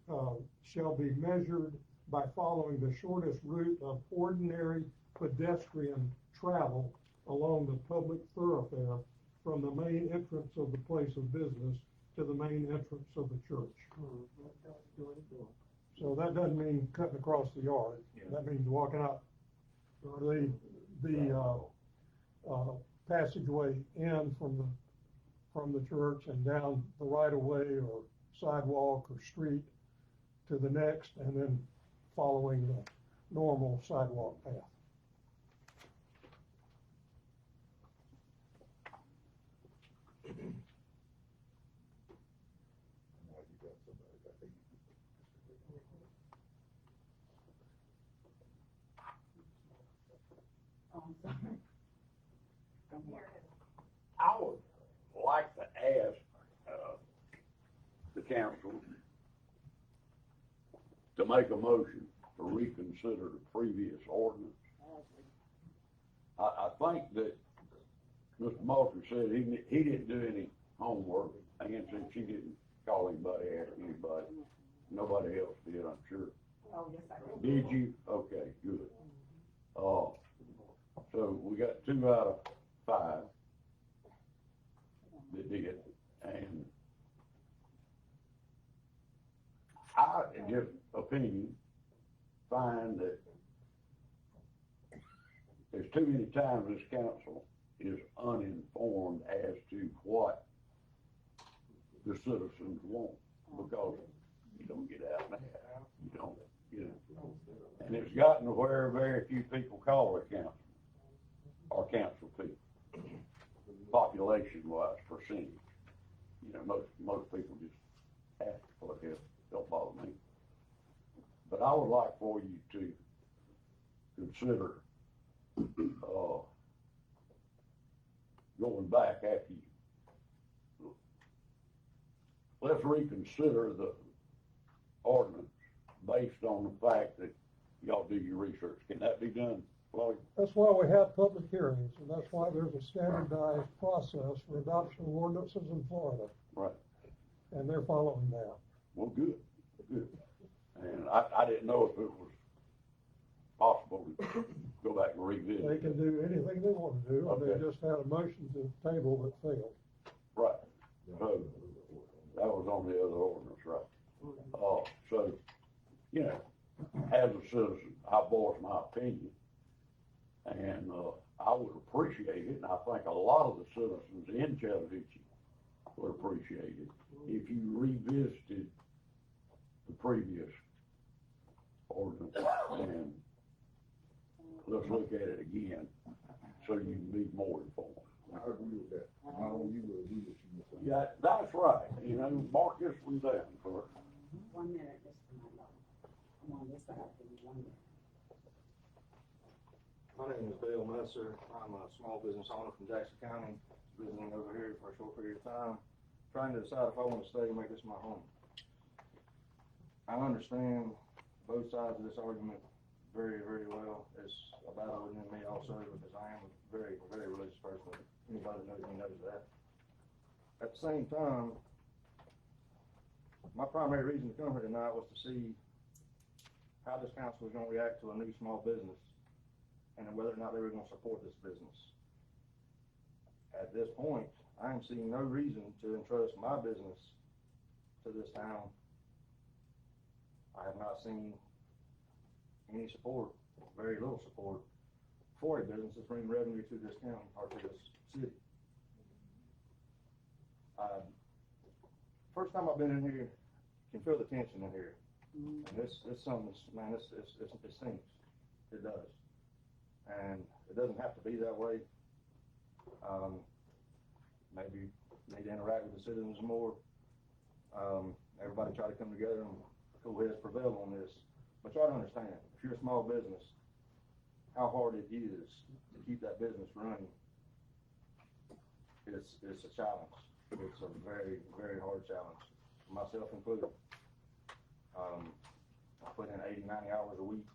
shall be measured by following the shortest route of ordinary pedestrian travel along the public thoroughfare from the main entrance of the place of business to the main entrance of the church. So that doesn't mean cutting across the yard. That means walking out the passageway in from the church and down the right of way or sidewalk or street to the next, and then following the normal sidewalk path. Now you got somebody that they. Oh, I'm sorry. I would like to ask, the council to make a motion to reconsider the previous ordinance. I think that Mr. Malter said he didn't do any homework, and said she didn't call anybody, ask anybody. Nobody else did, I'm sure. Oh, yes, I did. Did you? Okay, good. So we got 2 out of 5 that did, and I, in just opinion, find that there's too many times this council is uninformed citizens want, because you don't get out and about, you don't, and it's gotten to where very few people call their council, or council people, population wise, percentage. Most people just ask for it, don't bother me. But I would like for you to consider, going back after you. Let's reconsider the ordinance based on the fact that y'all do your research. Can that be done, Floyd? That's why we have public hearings, and that's why there's a standardized process for adoption of ordinances in Florida, Right. and they're following that. Well, good. And I didn't know if it was possible to go back and revisit. They can do anything they want to do, and they Okay. just had a motion to table that failed. Right. So, that was on the other ordinance, right? So, as a citizen, I voice my opinion. And, I would appreciate it, and I think a lot of the citizens in Chattahoochee would appreciate it if you revisited the previous ordinance and let's look at it again so you can be more informed. I agree with that. Not only you, but agree with you. Mr. Yeah, that's right. Mark this one down for 1 minute, Mr. Mandel. I'm on this side, give me 1 minute. My name is Dale Messer. I'm a small business owner from Jackson County, visiting over here for a short period of time, trying to decide if I want to stay and make this my home. I understand both sides of this argument very, very well. It's a battle within me also, because I am a very, very religious person. Anybody that knows me knows that. At the same time, my primary reason to come here tonight was to see how this council was going to react to a new small business and whether or not they were going to support this business. At this point, I am seeing no reason to entrust my business to this town. I have not seen any support, very little support, for a business that's bringing revenue to this county or to this city. First time I've been in here, can feel the tension in here. And this something, man, it stinks. It does. And it doesn't have to be that way. Maybe need to interact with the citizens more. Everybody try to come together and cool heads prevail on this. But try to understand, if you're a small business, how hard it is to keep that business running. It's a challenge. It's a very, very hard challenge, myself included. I put in 80, 90 hours a week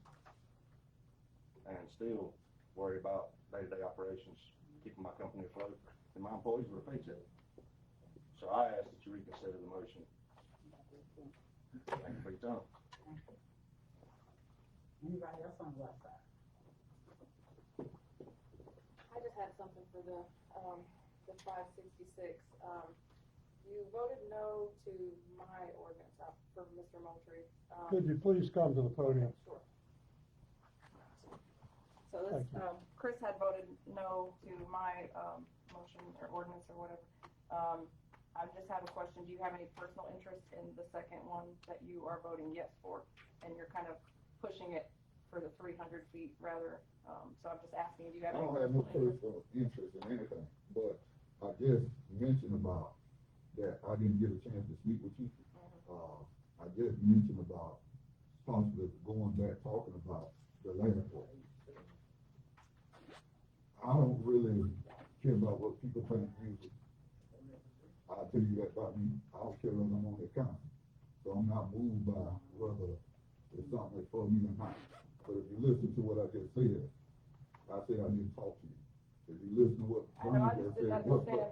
and still worry about day-to-day operations, keeping my company afloat, and my employees with a paycheck. So I ask that you reconsider the motion. Thank you for your time. Anybody else on the left side? I just had something for the 566. You voted no to my ordinance for Mr. Moultrie. Could you please come to the podium? Sure. So this, Chris had voted no to my motion or ordinance or whatever. I just have a question. Do you have any personal interest in the second one that you are voting yes for? And you're kind of pushing it for the 300 feet rather. So I'm just asking, do you have I any don't have no personal interest? personal interest in anything, but I just mentioned about that I didn't get a chance to speak with you. I just mentioned about possibly going back, talking about the land court. I don't really care about what people think music. I'll tell you that about me. I don't care when I'm on the council. So I'm not moved by whether it's something that's for me or not. But if you listen to what I just said, I said I didn't talk to you. If you listen to what I know, I Bernie just didn't said, understand.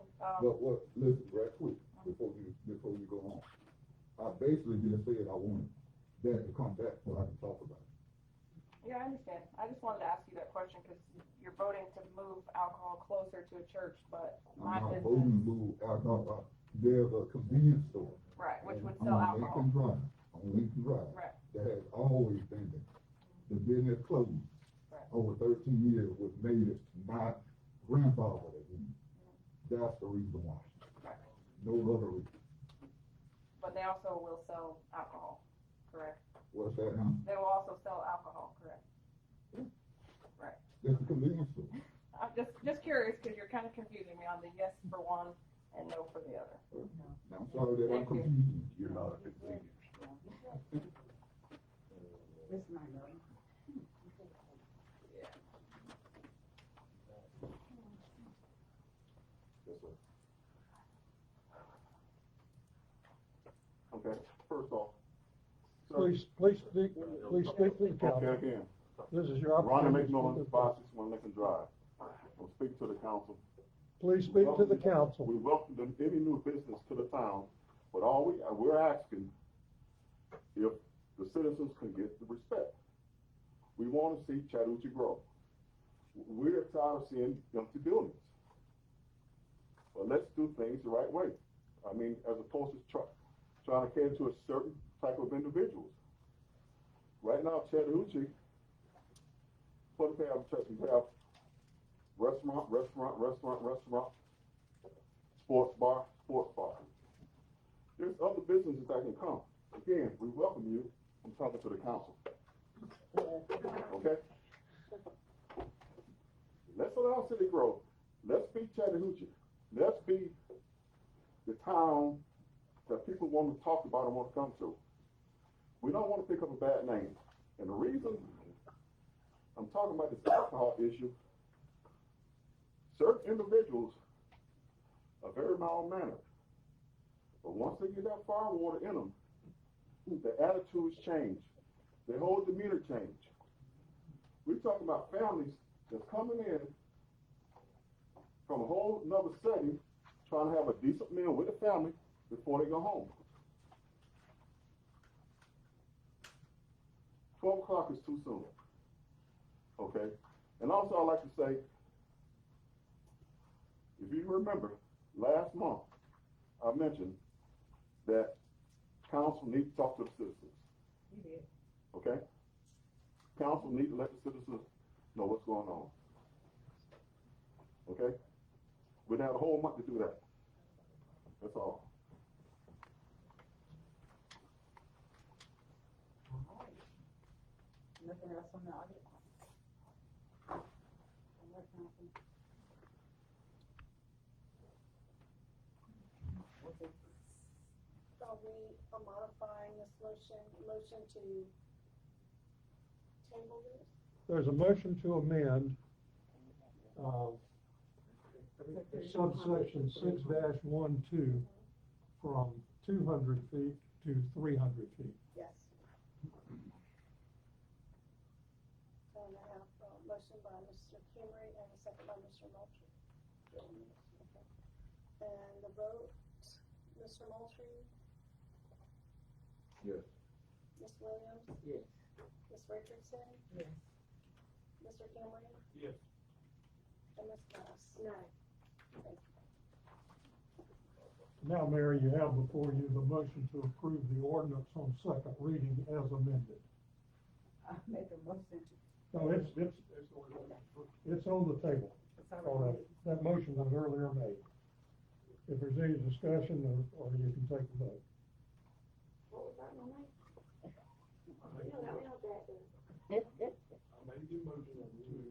listen right quick before you go on. I basically just said I wanted that to come back so I can talk about it. Yeah, I understand. I just wanted to ask you that question because you're voting to move alcohol closer to a church, but my I'm not business. voting to move alcohol. There's a convenience store. Right, which would on sell alcohol. On Lincoln Drive. Right. That has always been there. The business closed. Right. Over 13 years, which made it not grandfathered again. That's the reason why. Right. No other reason. but they also will sell alcohol, correct? What's that? They will also sell alcohol, correct? Right. It's a convenience store. I'm just curious, because you're kind of confusing me on the yes for one and no for the other. I'm sorry that I'm confused. You're not a convenience. This might know. Yes, sir. Okay, first off. sir- Please speak to the council. Okay, again, This is your Ronnie opportunity. to McMillan, speak. 561 Lincoln Drive. I'll speak to the council. Please speak to the council. We welcome any new business to the town, but we're asking if the citizens can get the respect. We want to see Chattahoochee grow. We're tired of seeing empty buildings. But let's do things the right way. I mean, as opposed to trying to cater to a certain type of individuals. Right now, Chattahoochee, what do we have? We have restaurant, sports bar. There's other businesses that can come. Again, we welcome you. I'm talking to the council. Okay? Let's allow city growth. Let's be Chattahoochee. Let's be the town that people want to talk about and want to come to. We don't want to pick up a bad name. And the reason I'm talking about this alcohol issue, certain individuals are very mild-mannered. But once they get that fire water in them, their attitudes change. Their whole demeanor change. We're talking about families that's coming in from a whole nother setting, trying to have a decent meal with the family before they go home. 12 o'clock is too soon. Okay? And also I'd like to say, if you remember, last month, I mentioned that council needs to talk to the citizens. You did. Okay? Council needs to let the citizens know what's going on. Okay? We have a whole month to do that. That's all. All right. Nothing else on the audit? All right, council. What's it? Are we modifying this motion to table this? There's a motion to amend, subsection 6-12 from 200 feet to 300 feet. Yes. And I have a motion by Mr. Kimmery and a second by Mr. Moultrie. And the vote, Mr. Moultrie, Yes. Ms. Williams, Yes. Ms. Richardson, Yes. Mr. Kimmery, Yes. and Ms. Cass. No. Now, Mayor, you have before you the motion to approve the ordinance on second reading as amended. I make a motion. No, it's on the table. It's already Already. made. That motion was earlier made. If there's any discussion, or you can take a vote. What was that, Mike? I made the motion to accept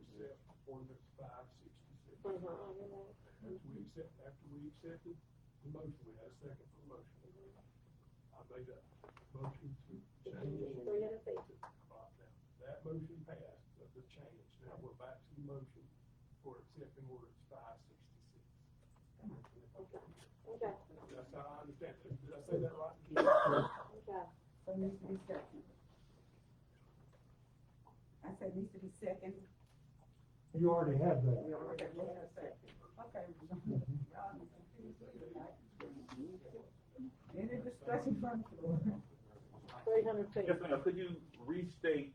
ordinance 566. After we accepted the motion, we had a second for the motion. I made a motion to change. That motion passed, of the change. Now we're back to the motion for accepting ordinance 566. Okay. That's how I understand it. Did I say that right? Okay. So it needs to be second. I said needs to be second. You already had that. We already have a second. Okay. Any discussion from the floor? 300 feet. Yes, ma'am, could you restate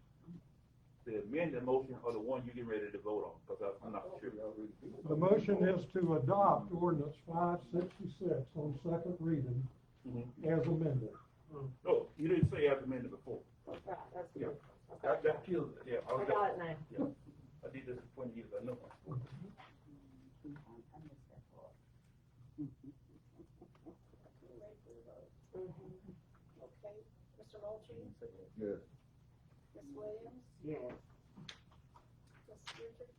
the amended motion or the one you're getting ready to vote on? Because I'm not sure. The motion is to adopt ordinance 566 on second reading as amended. No, you didn't say as amended before. Right, that's Yeah. good. That kills it, yeah. I got it now. Yeah. I did this for 20 years, I know. I missed that part. Okay, Mr. Moultrie, Yes. Ms. Williams, Yes. Ms. Richard,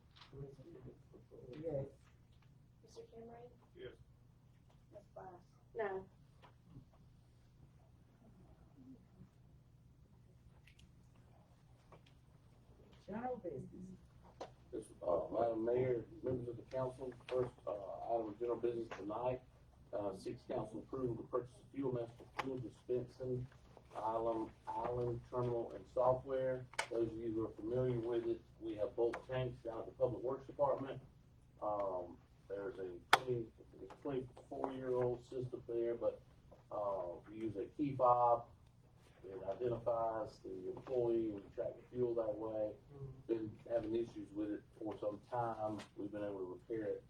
Yes. Mr. Henry, Yes. Ms. Glass. No. General business. This, Madam Mayor, members of the council, first, item of general business tonight, sixth council approval to purchase fuel master fuel dispensing, island terminal and software. Those of you who are familiar with it, we have bulk tanks down at the Public Works Department. There's a 24-year-old system there, but, we use a key fob. It identifies the employee, we track the fuel that way. Been having issues with it for some time, we've been able to repair it,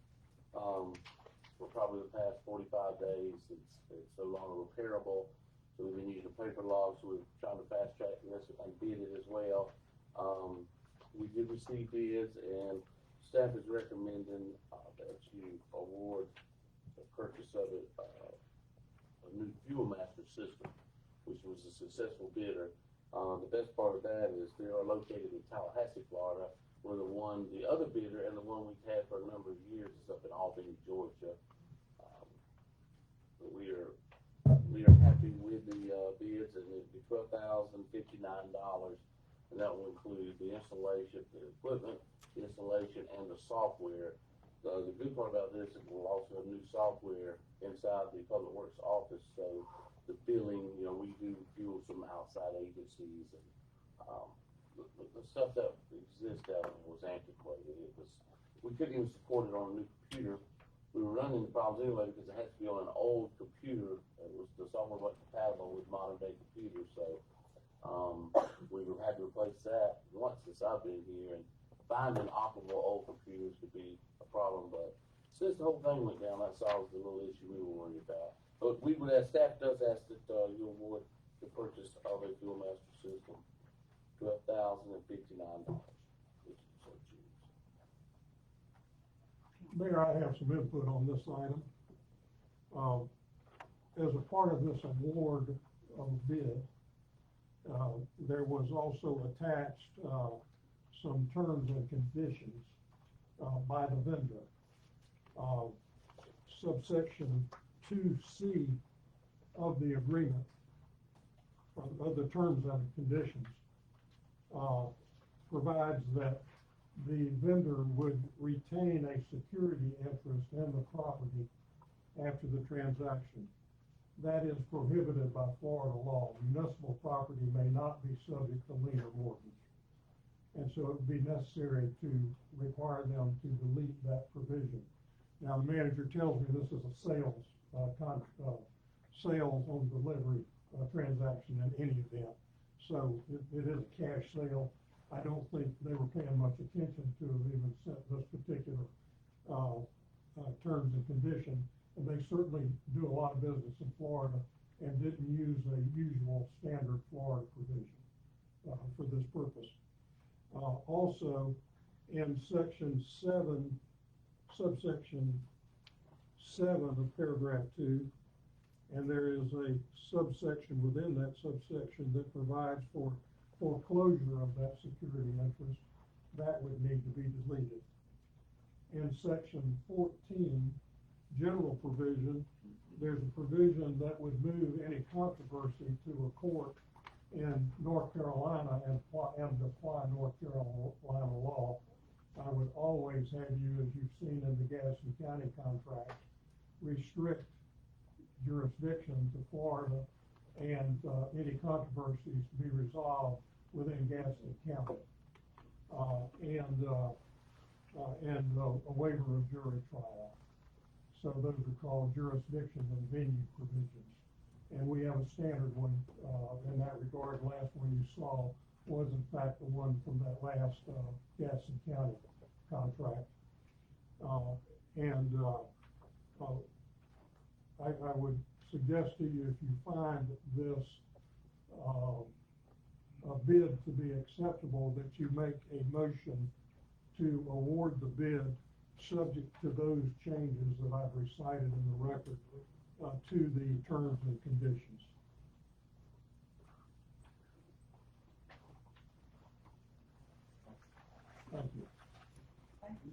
for probably the past 45 days, it's no longer repairable. So we've been using a paper log, so we're trying to fast track this and bid it as well. We did receive bids, and staff is recommending, that you award the purchase of it, a new fuel master system, which was a successful bidder. The best part of that is they are located in Tallahassee, Florida, where the other bidder and the one we've had for a number of years is up in Albany, Georgia. But we are happy with the, bids, and it'd be $12,059, and that will include the installation, the equipment, the installation, and the software. The good part about this is we'll also have new software inside the Public Works office, so the billing, we do fuel some outside agencies, and, the stuff that exists out there was antiquated. We couldn't even support it on a new computer. We were running into problems anyway because it has to be on an old computer. The software wasn't compatible with modern day computers, so, we were had to replace that once since I've been here, and finding operable old computers could be a problem, but since the whole thing went down, that solves the little issue we were worried about. But we would, staff does ask that, you award the purchase of a fuel master system, $12,059, if you so choose. Mayor, I have some input on this item. As a part of this award of bid, there was also attached, some terms and conditions, by the vendor. Subsection 2C of the agreement, of the terms and conditions, provides that the vendor would retain a security interest in the property after the transaction. That is prohibited by Florida law. Municipal property may not be subject to lien or mortgage. And so it would be necessary to require them to delete that provision. Now, the manager tells me this is a sales on delivery transaction in any event. So it is a cash sale. I don't think they were paying much attention to even set this particular terms and condition. And they certainly do a lot of business in Florida and didn't use a usual standard Florida provision for this purpose. Also, in section 7, subsection 7 of paragraph 2, and there is a subsection within that subsection that provides for foreclosure of that security interest, that would need to be deleted. In section 14, general provision, there's a provision that would move any controversy to a court in North Carolina and apply North Carolina law. I would always have you, as you've seen in the Gaston County contract, restrict jurisdiction to Florida and any controversies to be resolved within Gaston County. And a waiver of jury trial. So those are called jurisdiction and venue provisions. And we have a standard one in that regard. The last one you saw was in fact the one from that last Gaston County contract. I would suggest to you, if you find this a bid to be acceptable, that you make a motion to award the bid subject to those changes that I've recited in the record to the terms and conditions. Thank you. Thank you.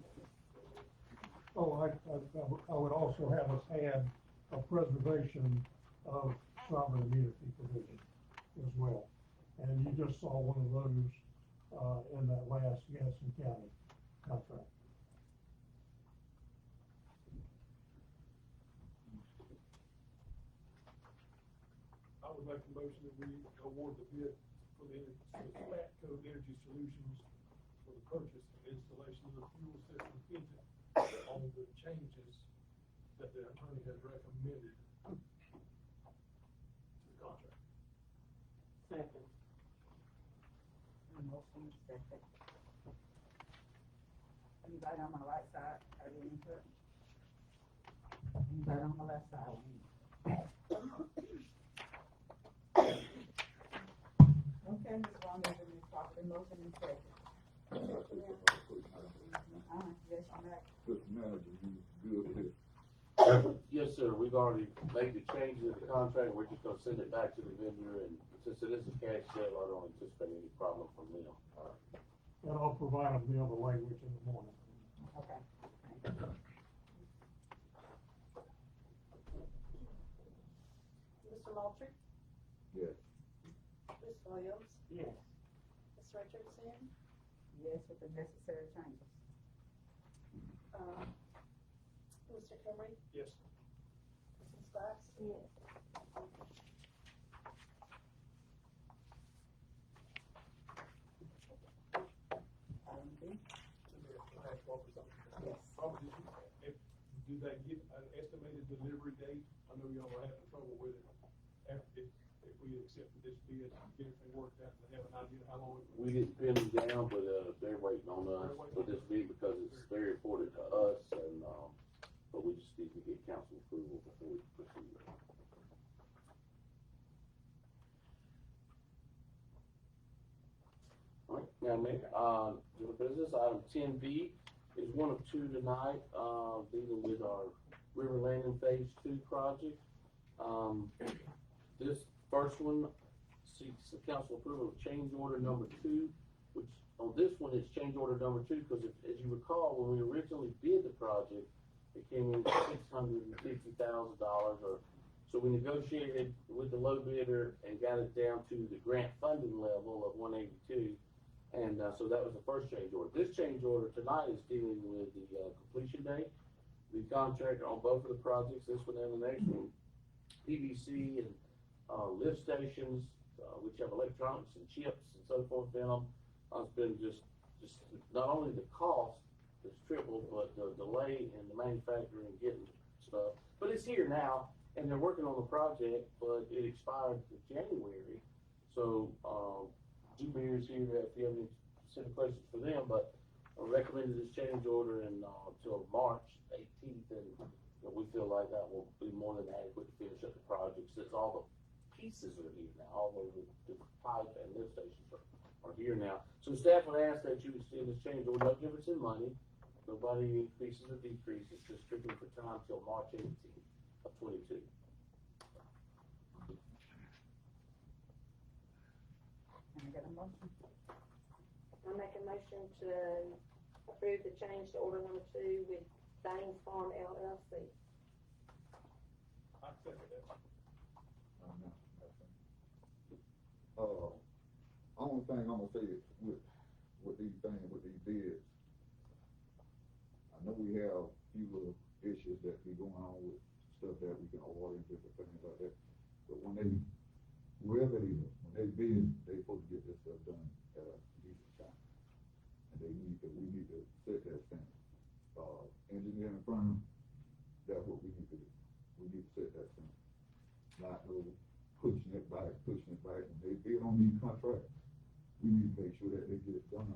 Oh, I would also have us add a preservation of sovereign immunity provision as well. And you just saw one of those, in that last Gadsden County contract. I would make a motion that we award the bid for the SPATCO Energy Solutions for the purchase and installation of the fuel system engine on the changes that the attorney has recommended to the contract. Second. Motion is second. Anybody on my right side have any input? Anybody on the left side? Okay, Ms. Wanda, it is properly motion and second. Yes, I'm back. Mr. Manager, you good with it? Yes, sir, we've already made the changes in the contract, we're just gonna send it back to the vendor, and since it is a cash sale, I don't anticipate any problem from them. And I'll provide them the other language in the morning. Okay. Mr. Moultrie, Yes. Ms. Williams, Yes. Ms. Richardson, Yes, with the necessary changes. Mr. Henry, Yes. Mrs. Fox. Yes. Item B. Can I ask one for something? Yes. Do they get an estimated delivery date? I know y'all are having trouble with it. If we accepted this bid, get everything worked out, and have an idea how long it We didn't pin them down, but, they're waiting on us for this bid because it's very important to us, and, but we just need to get council approval before we proceed. All right, now, Mayor, new business, item 10B is one of two tonight, dealing with our River Landing Phase 2 project. This first one seeks the council approval of change order number 2, which on this one is change order number 2, because as you recall, when we originally bid the project, it came in $650,000, or so we negotiated with the low bidder and got it down to the grant funding level of 182. And so that was the first change order. This change order tonight is dealing with the completion date. The contractor on both of the projects, this one and the next one, PVC and lift stations, which have electronics and chips and so forth in them. It's been just not only the cost has tripled, but the delay in the manufacturing and getting stuff. But it's here now, and they're working on the project, but it expired in January. So, Jubilee is here if you have any specific questions for them, but I recommended this change order until March 18th, and we feel like that will be more than adequate to finish up the project, since all the pieces are here now, all the pipe and lift stations are here now. So staff would ask that you extend this change order, no difference in money, nobody increases or decreases, just strictly for time till March 18th of 22. Can I get a motion? I make a motion to approve the change to order number 2 with Baines Farm LLC. I second that. Only thing I'm gonna say is with these things, with these bids, I know we have a few little issues that be going on with stuff that we can order and different things like that. But when they, whoever it is, when they bid, they supposed to get this stuff done at a decent time. And we need to set that standard. Engineering firm, that's what we need to do. We need to set that standard. Not no pushing it back. When they bid on these contracts, we need to make sure that they get it done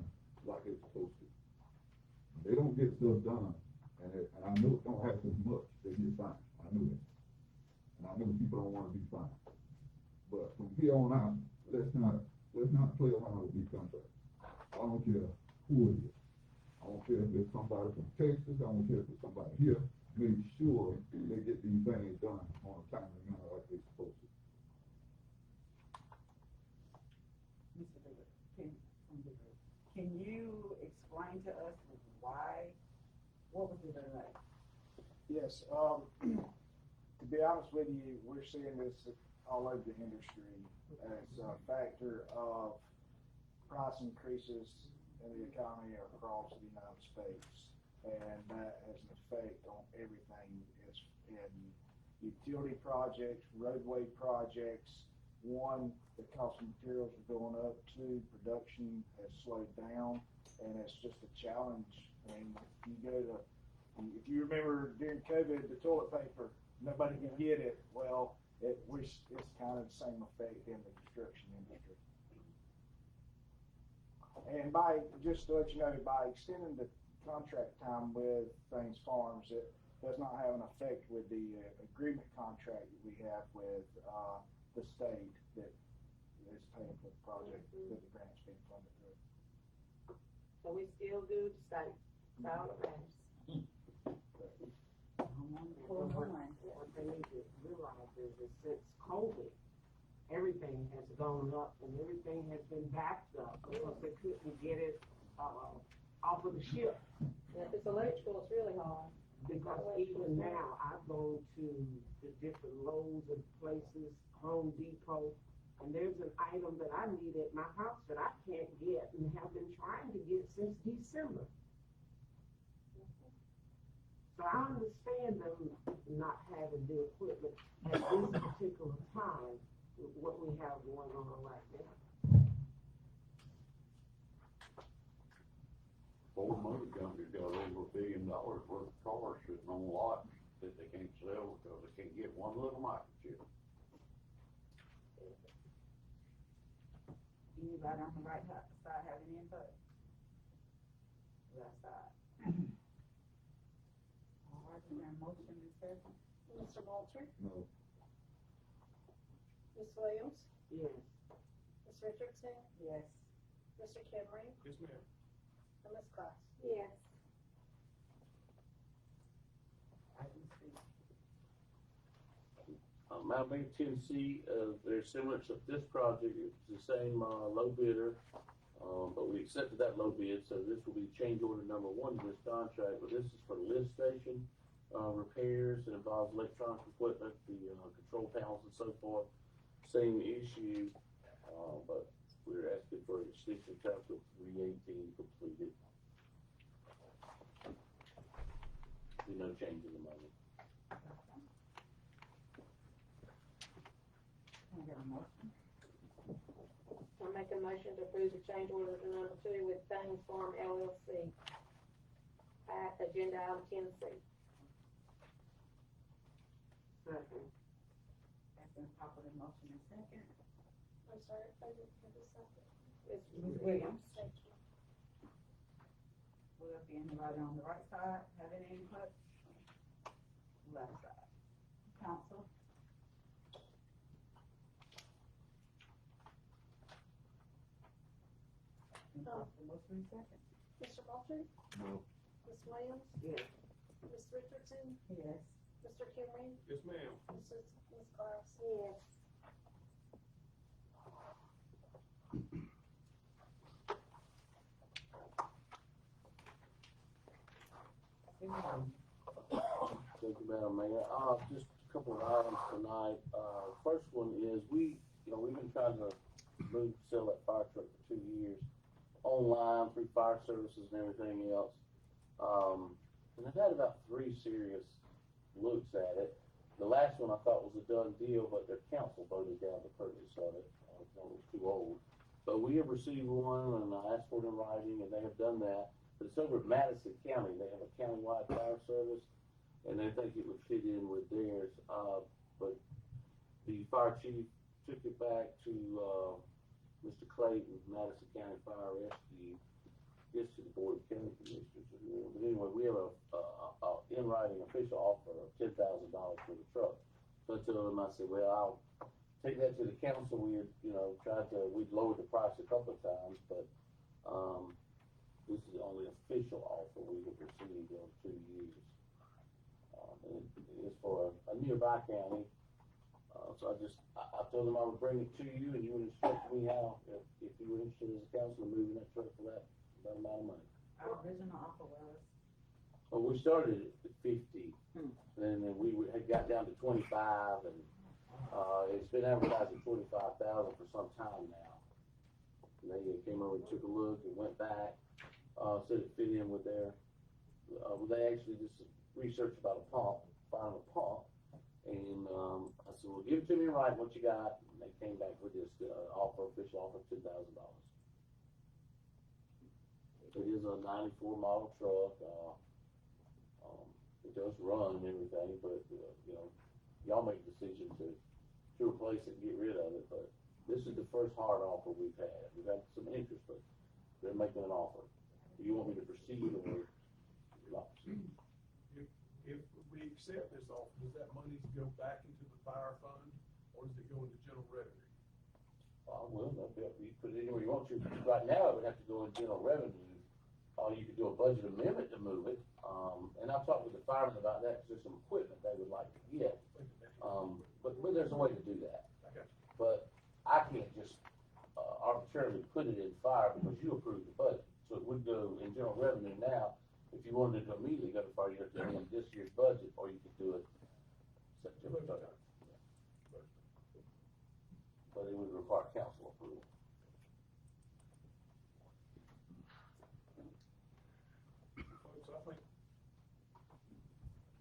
like it's supposed to. If they don't get stuff done, and I know it don't happen much, they get fined. I know that. And I know people don't wanna be fined. But from here on out, let's not play around with these contracts. I don't care who it is. I don't care if it's somebody from Texas, I don't care if it's somebody here. Make sure they get these things done on a timely manner like they're supposed to. Mr. David, can you explain Yes, to be honest with you, we're seeing this all over the industry as a factor of price increases in the economy across the United States. And that has an effect on everything as in utility projects, roadway projects. One, the cost of materials are going up. Two, production has slowed down, and it's just a challenge. I mean, if you remember during COVID, the toilet paper, nobody could get it. Well, it's kind of the same effect in the construction industry. And just to let you know, by extending the contract time with Thames Farms, it does not have an effect with the agreement contract that we have with the state that is paying for the project that the grant's being funded through. So we still do the state, that's all that matters. What they need to realize is that since COVID, everything has gone up and everything has been backed up because they couldn't get it off of the ship. Yeah, if it's electrical, it's really hard. Because even now, I've gone to the different Lowe's and places, Home Depot, and there's an item that I need at my house that I can't get and have been trying to get since December. So I understand them not having the equipment at this particular time, what we have going on right now. Ford Motor Company's got over $1 billion worth of cars sitting on lots that they can't sell because they can't get one little microchip. Anybody on the right side have any input? Left side. All right, we have motion and second. Mr. Walter? No. Ms. Williams? Yes. Ms. Richardson? Yes. Mr. Kimry? Yes, ma'am. And Ms. Claus? Yes. Item C. Mount Baker, Tennessee, they're similar to this project, it's the same, low bidder, but we accepted that low bid, so this will be change order number 1 to this contract, but this is for the lift station, repairs, it involves electronic equipment, the, control panels and so forth, same issue, but we're asking for an extension time till 3/18 completed. Be no change in the money. Can I get a motion? I make a motion to approve the change order number 2 with Thames Farm LLC at agenda item 10C. Second. That's been properly motion and second. I'm sorry, I didn't hear the second. Ms. Williams? Thank you. Will there be anybody on the right side have any input? Left side. Council? Motion and second. Mr. Walter? No. Ms. Williams? Yes. Ms. Richardson? Yes. Mr. Kimry? Yes, ma'am. Ms. Claus? Yes. Thank you, Madam Mayor. Just a couple of items tonight. First one is we've been trying to sell that fire truck for 2 years, online through fire services and everything else. And I've had about 3 serious looks at it. The last one I thought was a done deal, but their council voted down the purchase of it. I thought it was too old. But we have received one, and I asked for it in writing, and they have done that. But it's over at Madison County. They have a countywide fire service, and they think it would fit in with theirs. But the fire chief took it back to Mr. Clayton, Madison County Fire Rescue, gets to the Board of County Commissioners. But anyway, we have a in writing official offer of $10,000 for the truck. So I told him, I said, well, I'll take that to the council. We'd lowered the price a couple of times, but this is the only official offer we have received in 2 years. And it's for a nearby county. So I told them I would bring it to you, and you would instruct me how, if you were interested as a council in moving that truck for that amount of money. Our original offer was, Well, we started at 50, And then had got down to 25, and, it's been advertised at 25,000 for some time now. And they came over and took a look and went back, said it fit in with their, they actually just researched about a pump, found a pump. And, I said, well, give it to me right, what you got? And they came back with this, official offer of $10,000. It is a 94 model truck, it does run and everything, but, you know, y'all make the decision to replace it and get rid of it, but this is the first hard offer we've had. We've had some interest, but they're making an offer. Do you want me to proceed or not proceed? If we accept this offer, does that money go back into the fire fund, or does it go into general revenue? Well, you put it anywhere you want to. Right now, it would have to go in general revenue. You could do a budget amendment to move it, and I've talked with the firemen about that, because there's some equipment they would like to get. But there's a way to do that. But I can't just, arbitrarily put it in fire because you approved the budget. So it would go in general revenue now. If you wanted to immediately go to fire, you have to amend this year's budget, or you could do it September 3rd. But it would require council approval. So I think,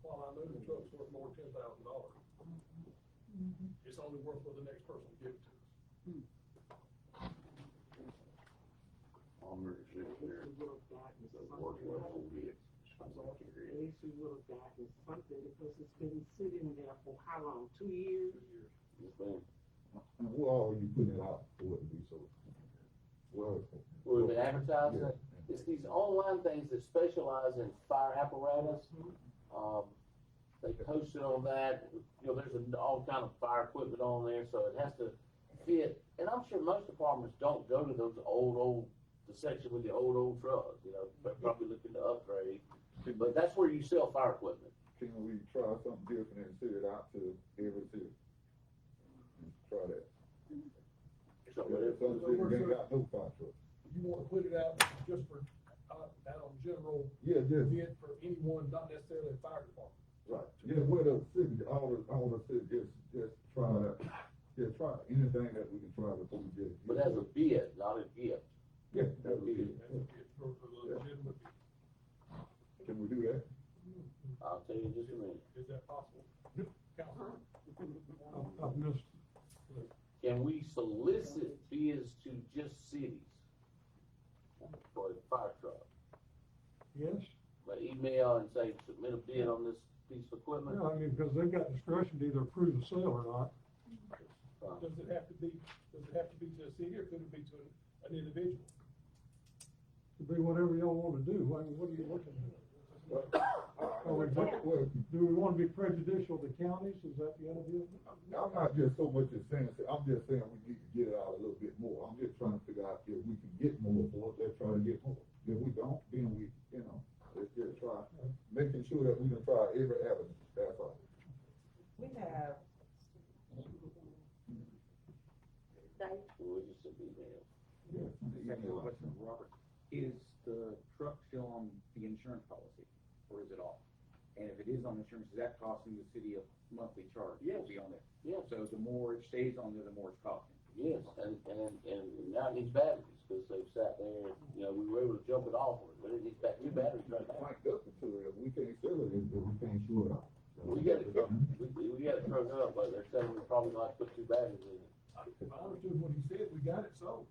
while I know the truck's worth more than $10,000, it's only worth what the next person gives it to us. I'm very sure there. At least we would have gotten something, Work well for you. at least we would have gotten something, because it's been sitting there for how long, 2 years? Yes, ma'am. And what all are you putting it out for it to be so? Well, We've been advertising it. It's these online things that specialize in fire apparatus. They posted on that, you know, there's all kind of fire equipment on there, so it has to fit. And I'm sure most departments don't go to those the section with the old trucks, you know, they're probably looking to upgrade. But that's where you sell fire equipment. can we try something different and send it out to every city? Try that. So Some cities ain't got no fire trucks. You wanna put it out just for, out on general Yeah, just, bid for anyone, not necessarily a fire department. right, just where the city, all the cities, just try anything that we can try before we just. But as a bid, not a gift. Yeah, that would be, For legitimate, can we do that? I'll tell you in just a minute. is that possible? Councilman? I've missed, Can we solicit bids to just cities for a fire truck? yes, By email and say, submit a bid on this piece of equipment? yeah, I mean, because they've got discretion to either approve the sale or not. Does it have to be to a city, or could it be to an individual? To be whatever y'all want to do, I mean, what are you looking at? Do we want to be prejudicial to counties, is that the idea? I'm not just so much as saying, I'm just saying we need to get it out a little bit more. I'm just trying to figure out if we can get more for it, let's try to get more. If we don't, then we, let's just try, making sure that we can try every avenue, that's all. We have, We'll just send email. Yeah. Question, Robert, is the truck still on the insurance policy, or is it off? And if it is on insurance, is that costing the city a monthly charge? Yes. Will be on there. Yes. So the more it stays on there, the more it's costing. Yes, and now it needs batteries, because they've sat there, we were able to jump it off, but it needs two batteries right now. Like up to it, if we can't sell it, if we can't shoot it out. We got it, we got it truck up, but they're saying we probably not put two batteries in it. If I understood what he said, we got it sold.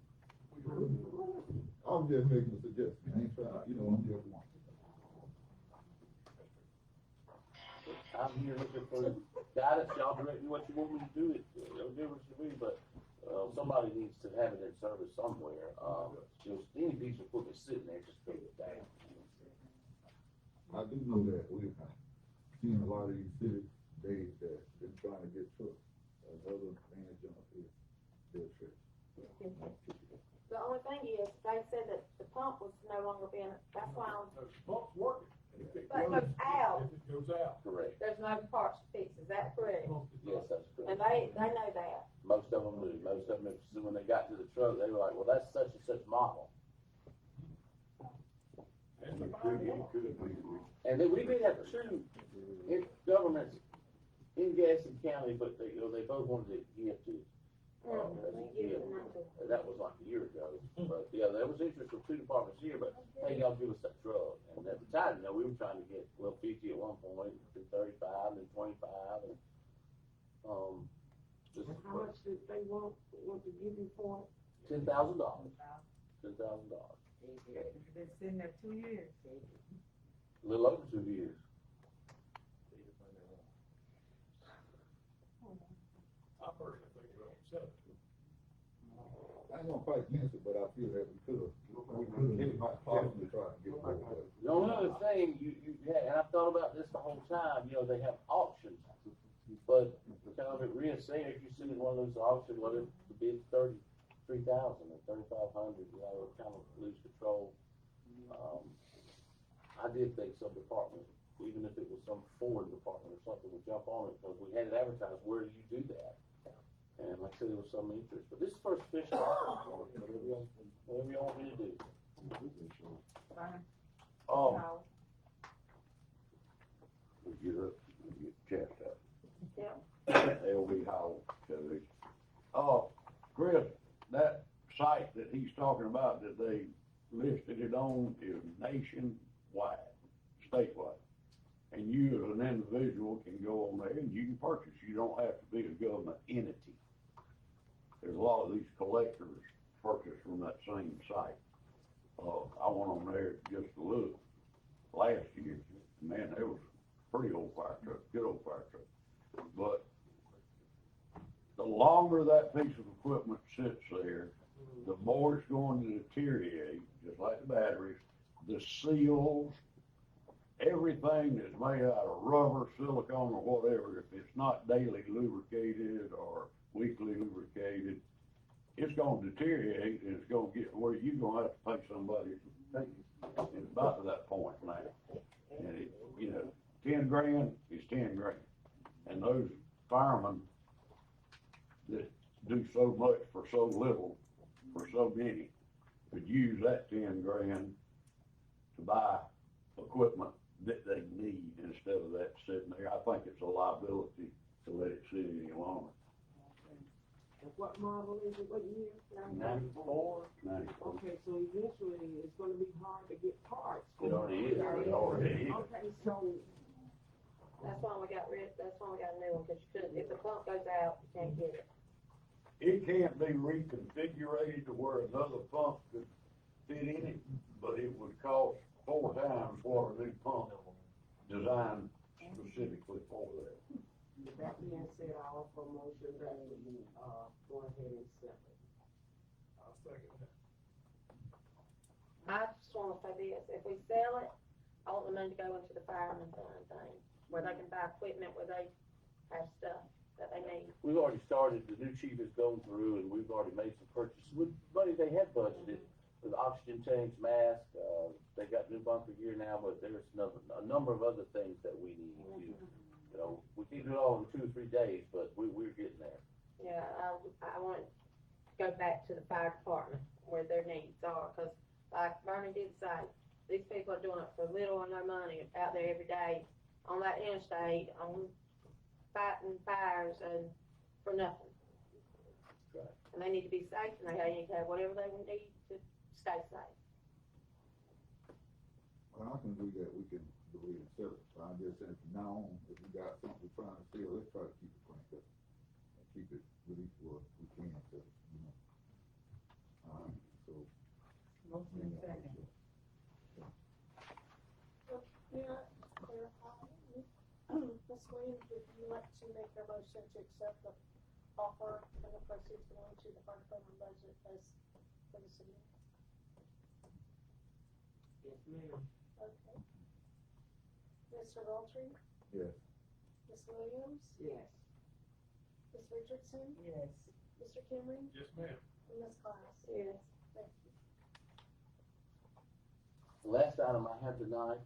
I'm just making a suggestion, I ain't trying, I'm just one. I'm here looking for guidance, y'all direct me what you want me to do, it's no difference to me, but, somebody needs to have it in service somewhere, any piece of equipment sitting there, just put it down. I do know that we've seen a lot of these cities, they've been trying to get trucks, other than junk is their trick. The only thing is, they said that the pump was no longer being, that's why The pump's working. If it But it goes out. If it goes out. Correct. there's no parts to fix, is that correct? Yes, that's And correct. they know that. Most of them do, most of them, when they got to the truck, they were like, well, that's such and such model. And the fire department. And then we did have two It's governments in Gaston County, but they, you know, they both wanted to give to, that was like a year ago. But, yeah, there was interest from two departments here, but, hey, y'all give us that truck. And at the time, you know, we were trying to get, well, 50 at one point, then 35, then 25, and, just. How much did they want to give you for it? $10,000. $10,000. It's been sitting there 2 years. A little over 2 years. I personally think we're on seven. I ain't gonna fight against it, but I feel that we could've possibly tried to get it over with. The only other thing you had, and I've thought about this the whole time, you know, they have auctions. But kind of at Rhea saying, if you sit in one of those auctions, what if the bid's 33,000 or 3,500, you know, it kind of lose control. I did think some department, even if it was some foreign department or something, would jump on it, because we had it advertised, where do you do that? And like I said, there was some interest, but this is first official offer, whatever you want me to do. Fine. We get up, we get chest up. Yeah. LB Howell, Chris, that site that he's talking about that they listed it on is nationwide, statewide. And you as an individual can go on there and you can purchase. You don't have to be a government entity. There's a lot of these collectors purchase from that same site. I went on there just to look last year. Man, there was a pretty old fire truck, good old fire truck. But the longer that piece of equipment sits there, the more it's going to deteriorate, just like the batteries, the seals, everything that's made out of rubber, silicone, or whatever. If it's not daily lubricated or weekly lubricated, it's going to deteriorate, and it's going to get where you're going to have to pay somebody to take it. It's about to that point now. And it, you know, 10 grand is 10 grand. And those firemen that do so much for so little, for so many, could use that 10 grand to buy equipment that they need instead of that sitting there. I think it's a liability to let it sit any longer. And what model is it, what year? 94? 94. Okay, so eventually it's gonna be hard to get parts. It already is. It already is. Okay, so. That's why we got a new one, because you couldn't, if the pump goes out, you can't get it. It can't be reconfigured to where another pump could fit in it, but it would cost 4 times what a new pump designed specifically for that. With that being said, I offer a motion that we, go ahead and sell it. I'll second that. I just wanna say this, if we sell it, I want the money to go into the fireman fund thing, where they can buy equipment, where they have stuff that they need. We've already started, the new chief has gone through, and we've already made some purchases with money they had budgeted, with oxygen tanks, masks, they got new bunker gear now, but there's a number of other things that we need to, you know, we can't do it all in 2 or 3 days, but we're getting there. Yeah, I want to go back to the fire department where their needs are, because like Bernie did say, these people are doing it for little or no money out there every day on that interstate, on fighting fires and for nothing. Right. And they need to be safe, and they need to have whatever they need to stay safe. Well, I can do that, we can do it and sell it, so I'm just saying from now on, if we got something we're trying to sell, let's try to keep it cranked up. And keep it released where we can, so, you know. So. Motion and second. Yeah, clarify. Ms. Williams, would you like to make a motion to accept the offer and the proceeds going to the fire department budget as for the city? Yes, ma'am. Okay. Mr. Daltrey? Yes. Ms. Williams? Yes. Ms. Richardson? Yes. Mr. Cameron? Yes, ma'am. And Ms. Claus? Yes. Thank you. The last item I have tonight,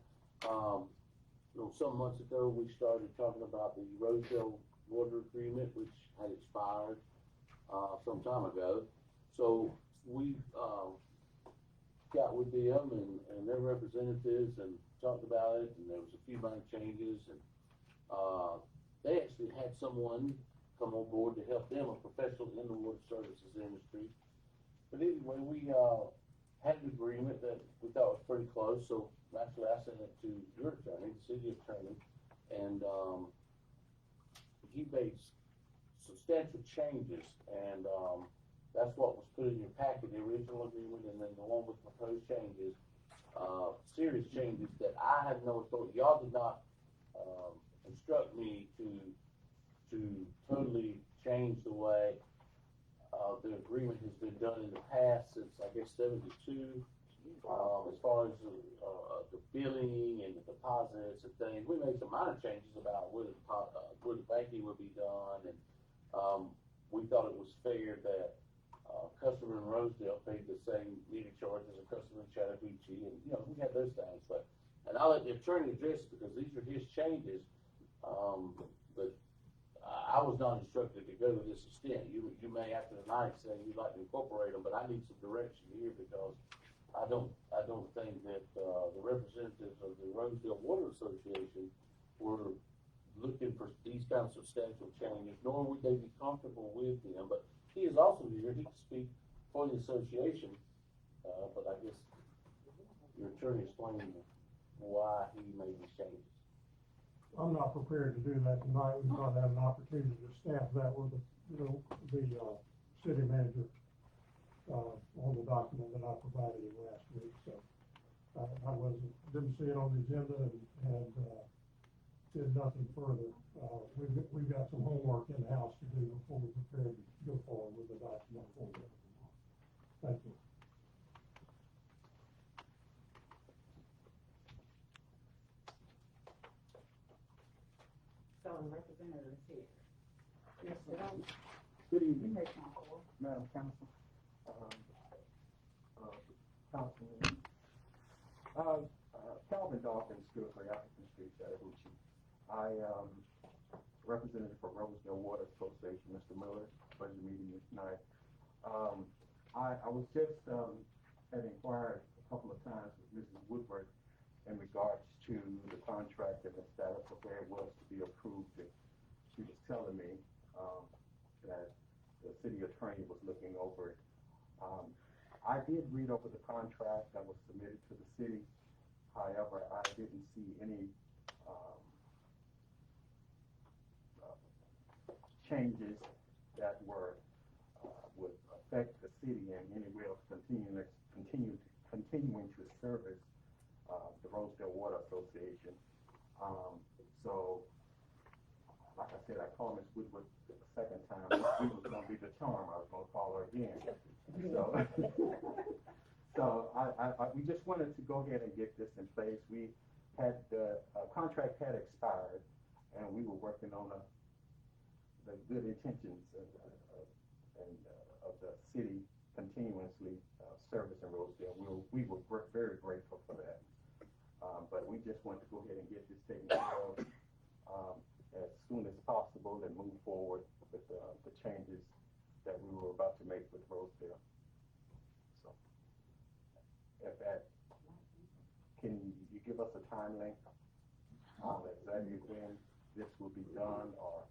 you know, some months ago, we started talking about the Roseville water agreement, which had expired, some time ago. So we, got with them and their representatives and talked about it, and there was a few minor changes, and They actually had someone come on board to help them, a professional in the water services industry. But anyway, we, had an agreement that we thought was pretty close, so naturally I sent it to your attorney, the city attorney, and, he made substantial changes, and, that's what was put in your packet, the original agreement, and then the one with proposed changes, serious changes that I had no authority, y'all did not, instruct me to totally change the way, the agreement has been done in the past since, I guess, 72. As far as, the billing and the deposits and things, we made some minor changes about where the banking would be done, and, we thought it was fair that, customer in Rosedale paid the same meter charge as a customer in Chattahoochee, and, we had those things, and I'll let the attorney address it, because these are his changes, but I was not instructed to go to this extent. You may after tonight say you'd like to incorporate them, but I need some direction here, because I don't think that, the representatives of the Rosedale Water Association were looking for these kinds of substantial changes, nor would they be comfortable with them, but he is also here, he can speak for the association, but I guess your attorney explained why he made these changes. I'm not prepared to do that tonight. We've not had an opportunity to staff that with the city manager, on the document that I provided you last week, so. I didn't see it on the agenda and did nothing further. We've got some homework in-house to do before we're prepared to go forward with the document. Thank you. So the representative is here. Mr. Dawson, Good you evening, may come forward. Madam Council. Councilman. Calvin Dawkins, good for Appleton Street, Chattahoochee. I, representative for Rosedale Water Association, Mr. Miller, pleasure meeting you tonight. I was just, had inquired a couple of times with Mrs. Woodward in regards to the contract and the status of where it was to be approved. She was telling me, that the city attorney was looking over it. I did read over the contract that was submitted to the city. However, I didn't see any changes that would affect the city in any way of continuing to service the Rosedale Water Association. So, like I said, I called Ms. Woodward the second time. This week was going to be the charm. I was going to call her again. So we just wanted to go ahead and get this in place. We had the contract had expired, and we were working on the good intentions of the city continuously servicing Rosedale. We were very grateful for that. But we just wanted to go ahead and get this taken care of as soon as possible and move forward with the changes that we were about to make with Rosedale. So, if that, can you give us a time length on exactly when this will be done, or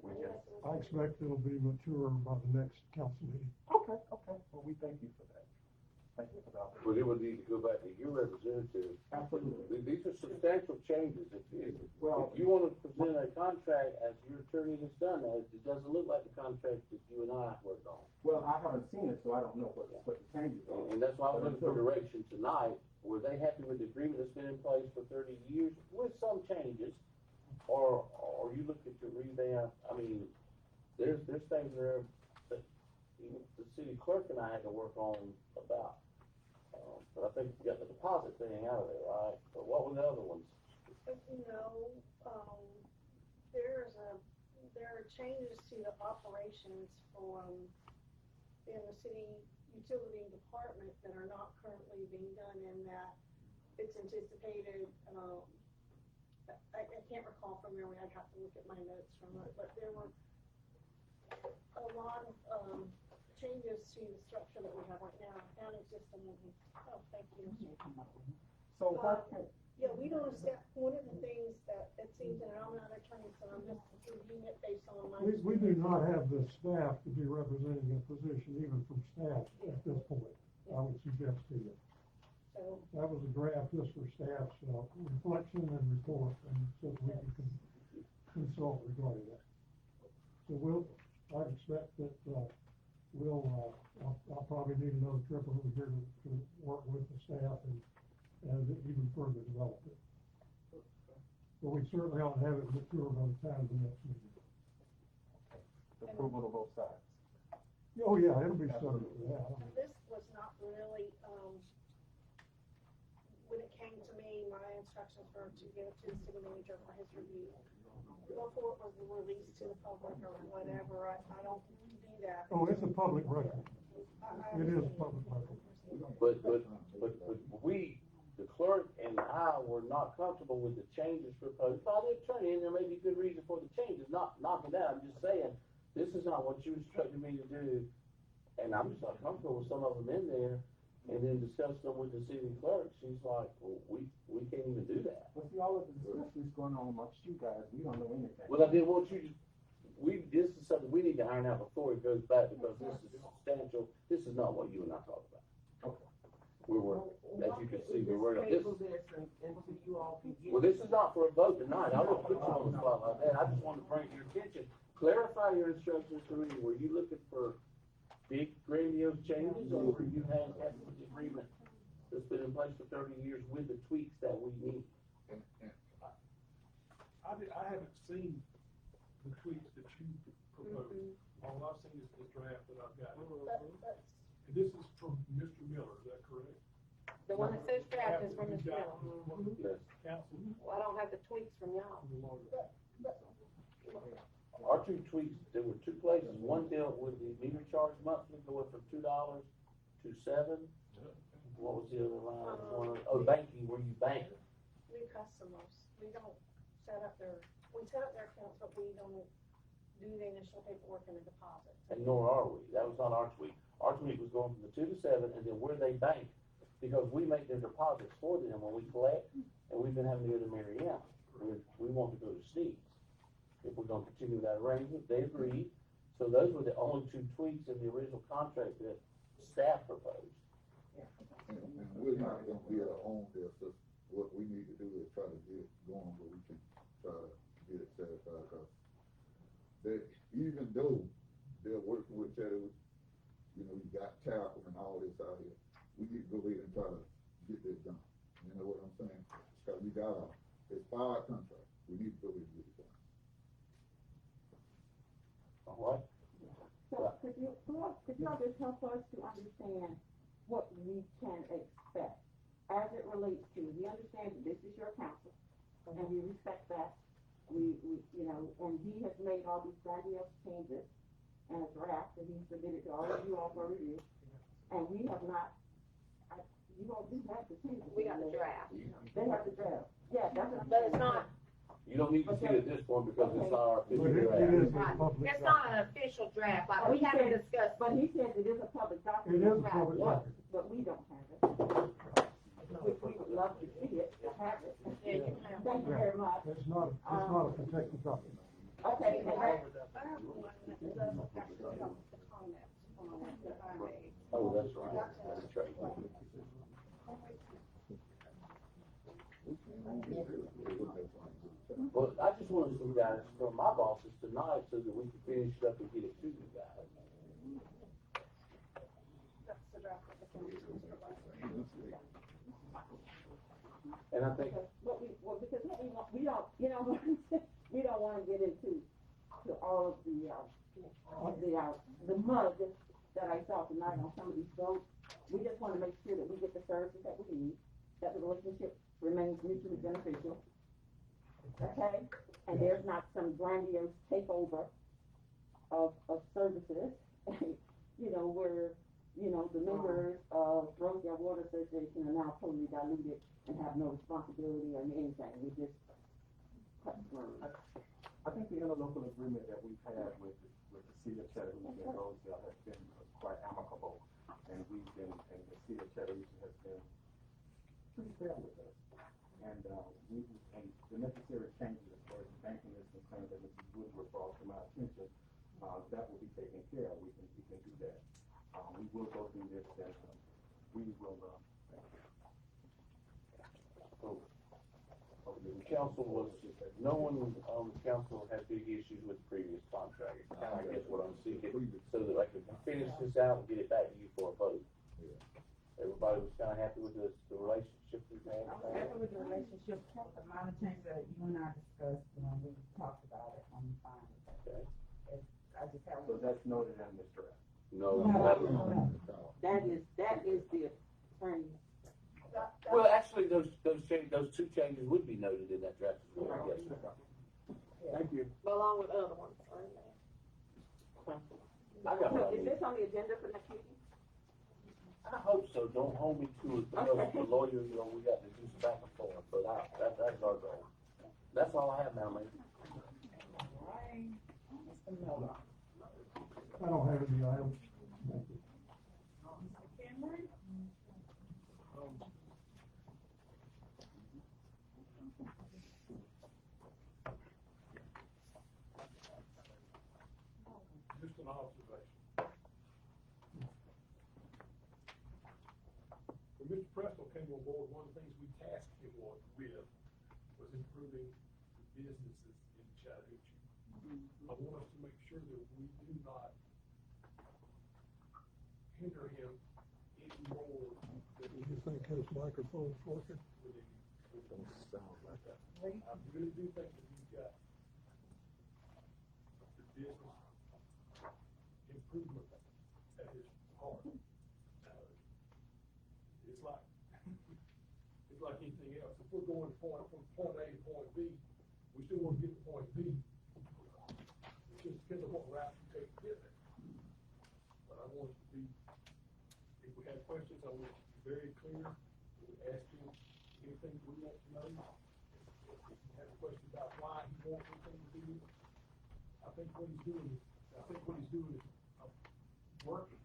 we just? I expect it'll be mature by the next council meeting. Okay. Well, we thank you for that. Thank you for that. But it would need to go back to your representative. Absolutely. These are substantial changes. If Well, you want to present a contract as your attorney has done, it doesn't look like the contract that you and I worked on. Well, I haven't seen it, so I don't know what the changes are. And that's why I'm looking for direction tonight. Were they happy with the agreement that's been in place for 30 years with some changes? Or are you looking to revamp? I mean, there's things there that even the city clerk and I had to work on about. But I think you got the deposit thing out of there, right? But what were the other ones? No, there are changes to the operations in the city utility department that are not currently being done, in that it's anticipated, I can't recall from memory, I'd have to look at my notes from it, but there were a lot of changes to the structure that we have right now, accounting system, thank you. So what, Yeah, we don't accept, one of the things that it seems, and I'm not an attorney, so I'm just reviewing it based on my. We do not have the staff to be representing a position, even from staff at this point, I would suggest to you. So, That was a draft just for staff's reflection and report, and so that we can consult regarding that. So I expect that, I'll probably need another trip over here to work with the staff and even further develop it. But we certainly ought to have it mature by the time of the next meeting. Approval of both sides. Oh, yeah, it'll be subject to that. and this was not really, when it came to me, my instructions were to give it to the city manager for his review. Before it was released to the public or whatever, I don't do that. Oh, it's a public record. It is a public record. But we, the clerk and I were not comfortable with the changes proposed by the attorney, and there may be good reason for the changes, not knocking that, I'm just saying, this is not what you instructed me to do, and I'm just not comfortable with some of them in there, and then discussing them with the city clerk, she's like, well, we can't even do that. Well, see, all of the discussion is going on amongst you guys, we don't know anything. Well, I didn't want you to, this is something we need to iron out before it goes back, because this is substantial, this is not what you and I talked about. Okay. We were, as you can see, we're working on this. Until you all can get. Well, this is not for a vote tonight, I won't put you on the spot like that, I just wanted to bring it to your attention. Clarify your instructions for me, were you looking for big grandiose changes, or were you happy with the agreement that's been in place for 30 years with the tweaks that we need? I haven't seen the tweaks that you proposed. All I've seen is the draft that I've got. And this is from Mr. Miller, is that correct? The one that says draft is from Ms. Miller. Yes. Council. Well, I don't have the tweaks from y'all. Our two tweaks, there were two places, one dealt with the meter charge monthly going from $2 to $7. What was the other line? Banking, where you bank. New customers, we don't set up we set up their accounts, but we don't do the initial paperwork and the deposit. And nor are we, that was not our tweak. Our tweak was going from the 2 to 7, and then where they bank, because we make their deposits for them when we collect, and we've been having to go to Mariana. We want to go to Steve's. If we're gonna continue that arrangement, they agreed, so those were the only two tweaks in the original contract that staff proposed. And we're not gonna be able to own this, so what we need to do is try to get it going, where we can try to get it satisfied, cause they, even though they're working with Chattanooga, you know, you got tackle and all this out here, we need to go ahead and try to get this done. You know what I'm saying? Cause we got a expired contract, we need to go ahead and get it done. All right? So could y'all just help us to understand what we can expect as it relates to, we understand that this is your council, and we respect that. We, you know, and he has made all these grandiose changes and a draft that he submitted to all of you all for review. And we have not, you all do have the changes. We got the draft. They have the draft. Yeah, that's what I'm But saying. it's not, You don't need to see it at this point, because it's our But official it is draft. a public it's not document. an official draft, like, we haven't discussed. But he says it is a public It document. is a public record. But we don't have it. Which we would love to see it, to have it. Yeah, you can have Thank you very much. It's not a protected document. Okay, and I have one that doesn't actually have the comments on it that I made. Oh, that's right, that's right. Well, I just wanted some guys from my bosses tonight, so that we could finish it up and get it to you guys. That's the draft that the council provided. And I think, because what we don't, you know, we don't wanna get into all of the mud that I saw tonight on some of these votes. We just wanna make sure that we get the services that we need, that the relationship remains mutually beneficial. Okay, and there's not some grandiose takeover of services, you know, where, you know, the members of Rosedale Water Association are now totally diluted and have no responsibility or anything, we just cut through. I think the interlocal agreement that we've had with the city of Chattanooga and Rosedale has been quite amicable, and the city of Chattanooga has been pretty fair with us. And the necessary changes as far as banking is concerned that Mrs. Woodward brought to my attention, that will be taken care of. We can do that. We will go through this and we will, The council was, no one on the council had big issues with the previous contract. I guess what I'm seeking, so that I can finish this out and get it back to you for a vote. Everybody was kinda happy with the relationship we've had. I'm happy with the relationship, the minor change that you and I discussed, we talked about it, I'm fine with that. Okay. I just have. so that's noted on this draft. No. That is the attorney. Well, actually, those two changes would be noted in that draft as well, I guess. Thank you. Along with other ones, right? I got So one. is this on the agenda for next meeting? I hope so, don't hold me to it, because the lawyer, we got to do some back and forth, but that's our goal. That's all I have now, man. I don't have any items. Just an observation. When Mr. Presto came on board, one of the things we tasked him with was improving the businesses in Chattahoochee. I want us to make sure that we do not hinder him any more than Do you think his microphone's working? I really do think that he's got the business improvement at his heart. It's like, it's like anything else. If we're going from point A to point B, we still want to get to point B. It just depends on what route you take to get there. But I want it to be, if we have questions, I want it to be very clear. We ask him anything we want to know. If you have a question about why he wants anything to do, I think what he's doing is working,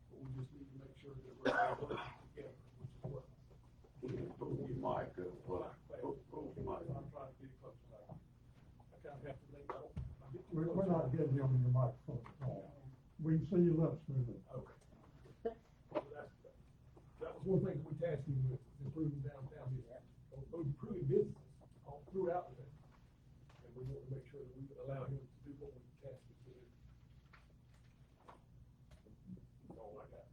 but we just need to make sure that we're all working together, which is what. Pull your mic up, pull your mic. I'm trying to get it close, I kind of have to think, We're not getting you on your microphone. We can see your lips moving. Okay. So that was one thing we tasked him with, improving downtown business, improving business all throughout the day. And we want to make sure that we allow him to do what we tasked him to do. That's all I got.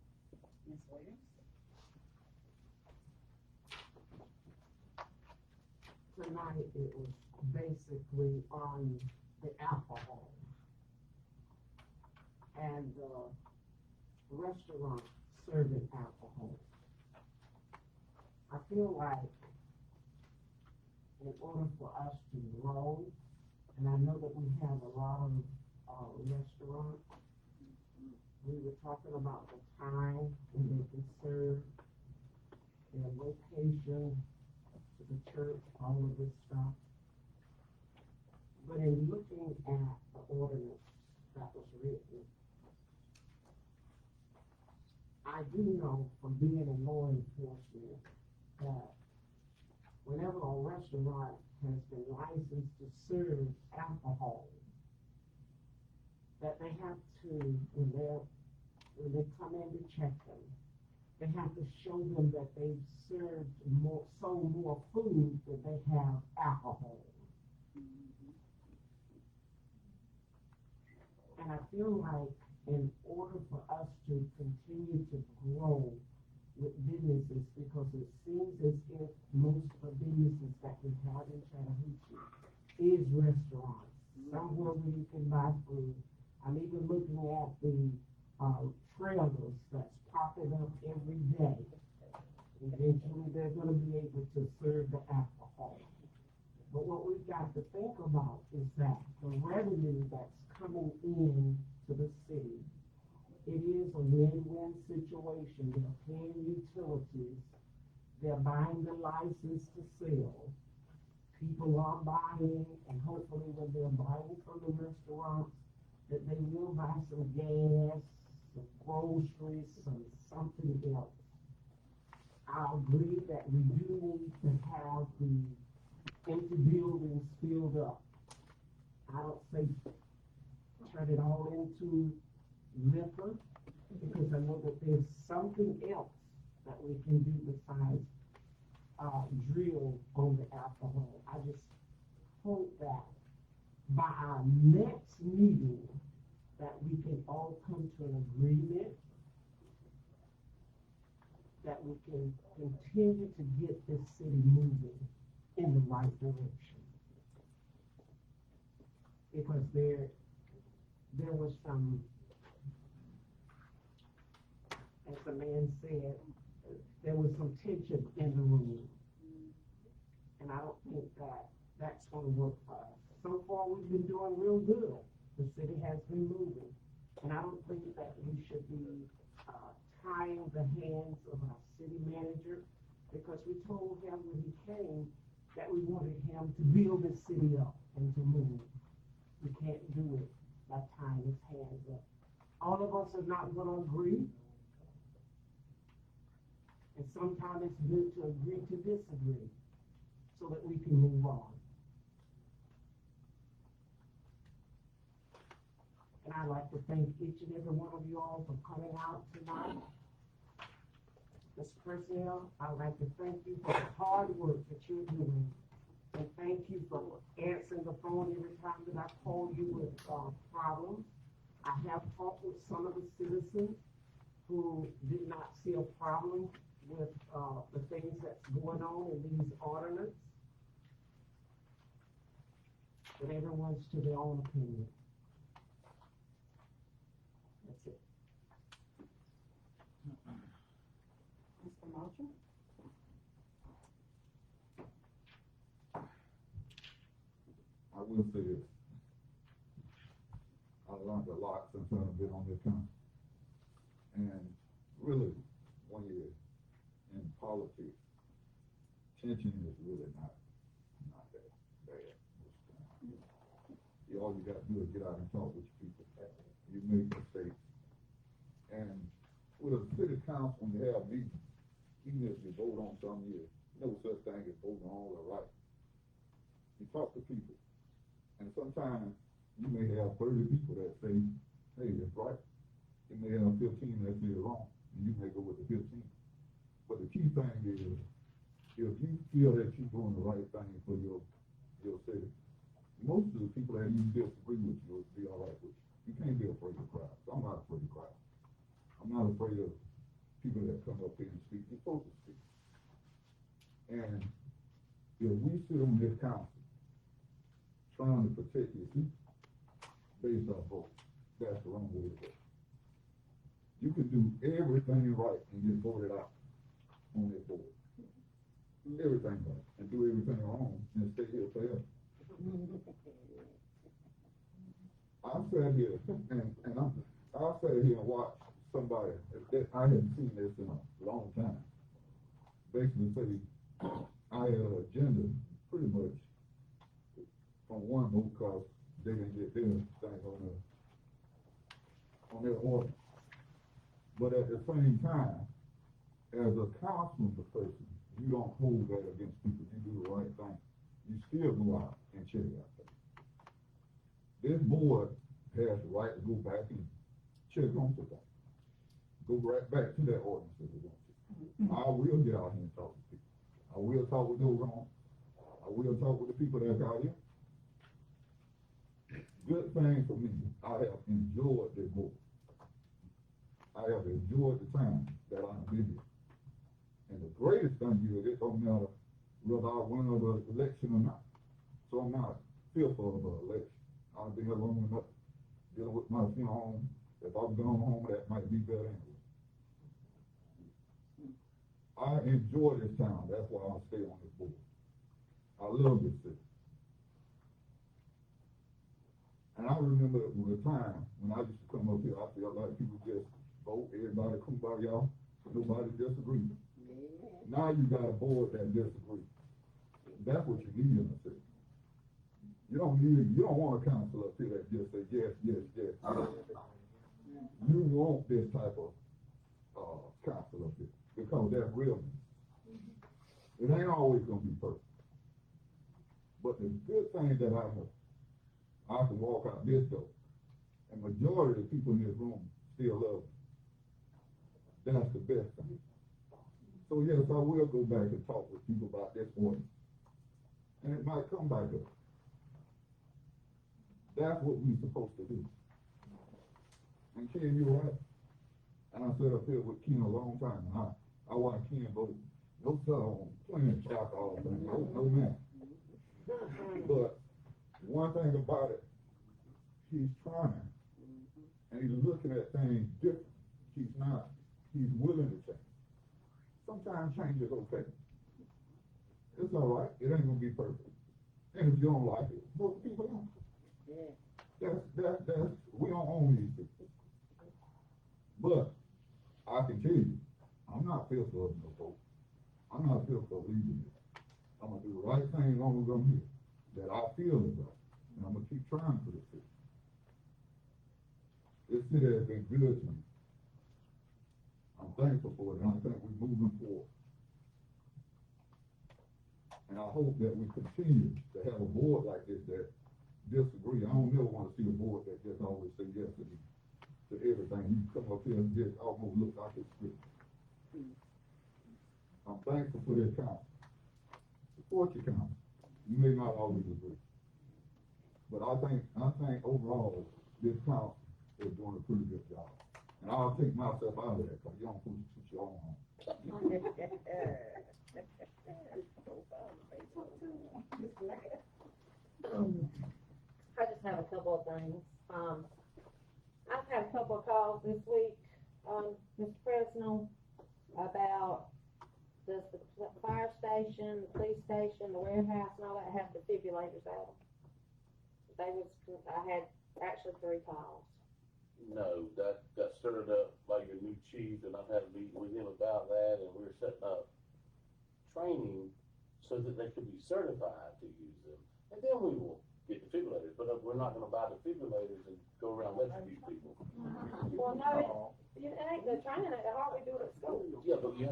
Ms. Williams? Tonight, it was basically on the alcohol and the restaurant serving alcohol. I feel like in order for us to grow, and I know that we have a lot of restaurants, we were talking about the time when they can serve, their location, to the church, all of this stuff. But in looking at the ordinance that was written, I do know from being in law enforcement that whenever a restaurant has been licensed to serve alcohol, that they have to, when they come in to check them, they have to show them that they've sold more food than they have alcohol. And I feel like in order for us to continue to grow with businesses, because it seems as if most of the businesses that we have in Chattahoochee is restaurants, somewhere where you can buy food. I'm even looking at the trailers that's popping up every day. Eventually, they're gonna be able to serve the alcohol. But what we've got to think about is that the revenue that's coming in to the city, it is a win-win situation. They're paying utilities, they're buying the license to sell. People are buying, and hopefully when they're buying from the restaurants, that they will buy some gas, some groceries, something else. I agree that we do need to have the empty buildings filled up. I don't say turn it all into liquor, because I know that there's something else that we can do besides, drill on the alcohol. I just hope that by our next meeting, that we can all come to an agreement that we can continue to get this city moving in the right direction. Because there was some, as the man said, there was some tension in the room. And I don't think that that's gonna work for us. So far, we've been doing real good. The city has been moving. And I don't think that we should be tying the hands of our city manager, because we told him when he came that we wanted him to build this city up and to move. We can't do it by tying his hands up. All of us are not gonna agree. And sometimes it's good to agree to disagree so that we can move on. And I'd like to thank each and every one of you all for coming out tonight. Ms. Personnel, I'd like to thank you for the hard work that you're doing. And thank you for answering the phone every time that I call you with problems. I have talked with some of the citizens who did not see a problem with the things that's going on in these ordinances. But everyone's to their own opinion. That's it. Mr. Moultrie? I will say this. I learned a lot since I've been on this council. And really, when you're in politics, tension is really not that bad. All you gotta do is get out and talk with your people. You make mistakes. And with a city council, when you have meetings, even if you vote on something, no such thing as voting on the right. You talk to people. And sometimes you may have 30 people that say, hey, that's right. You may have 15 that say wrong, and you may go with the 15. But the key thing is, if you feel that you're doing the right thing for your city, most of the people that you disagree with you will be all right with you. You can't be afraid of crowds. I'm not afraid of crowds. I'm not afraid of people that come up here and speak. You're supposed to speak. And if we sit on this council trying to protect your people based on votes, that's the wrong way to go. You can do everything right and get voted out on that board. Everything right and do everything wrong and stay here forever. I've sat here and I've sat here and watched somebody that I haven't seen this in a long time basically say I had an agenda pretty much on one vote because they didn't get their thing on their order. But at the same time, as a councilman person, you don't hold that against people. You do the right thing. You still go out and check it out. This board has the right to go back and check on the thing. Go right back to that ordinance if we want to. I will get out here and talk to people. I will talk with those wrong. I will talk with the people that's out here. Good thing for me, I have enjoyed this board. I have enjoyed the time that I've been here. And the greatest thing is it don't matter whether I win the election or not. So I'm not fearful of an election. I've been here long enough dealing with my home. If I'm going home, that might be better anyway. I enjoy this town. That's why I stay on this board. I love this city. And I remember there was a time when I used to come up here, I felt like people just vote, everybody kumbaya, nobody disagree. Now you got a board that disagrees. That's what you need in the city. You don't want a council up here that just say yes, yes, yes. You want this type of council up here because that's realness. It ain't always gonna be perfect. But the good thing that I can walk out this door, and majority of the people in this room still love me. That's the best thing. So yes, I will go back and talk with people about this ordinance. And it might come back up. That's what we're supposed to do. And Ken, you're right. And I sat up here with Ken a long time, and I watched Ken vote, no song, playing alcohol, no man. But one thing about it, he's trying, and he's looking at things different. He's willing to change. Sometimes change is okay. It's all right, it ain't gonna be perfect. And if you don't like it, vote for people else. That's, we don't own these people. But I can tell you, I'm not fearful of no vote. I'm not fearful of leaving it. I'm gonna do the right thing as long as I'm here, that I feel is right, and I'm gonna keep trying for this city. This city has been good to me. I'm thankful for it, and I think we're moving forward. And I hope that we continue to have a board like this that disagree. I don't never want to see a board that just always say yes to everything. You come up here and just almost look like it's script. I'm thankful for this council. Support your council. You may not always agree. But I think overall, this council is doing a pretty good job. And I'll take myself out of that, because you don't put your own home. I just have a couple of things. I've had a couple of calls this week, Mr. President, about does the fire station, the police station, the warehouse, and all that have defibrillators out? I had actually 3 calls. No, that got stirred up by your new chief, and I've had a meeting with him about that, and we're setting up training so that they could be certified to use them. And then we will get defibrillators, but we're not gonna buy defibrillators and go around electrocuting people. Well, no, it ain't the training, they hardly do it at school. Yeah, but you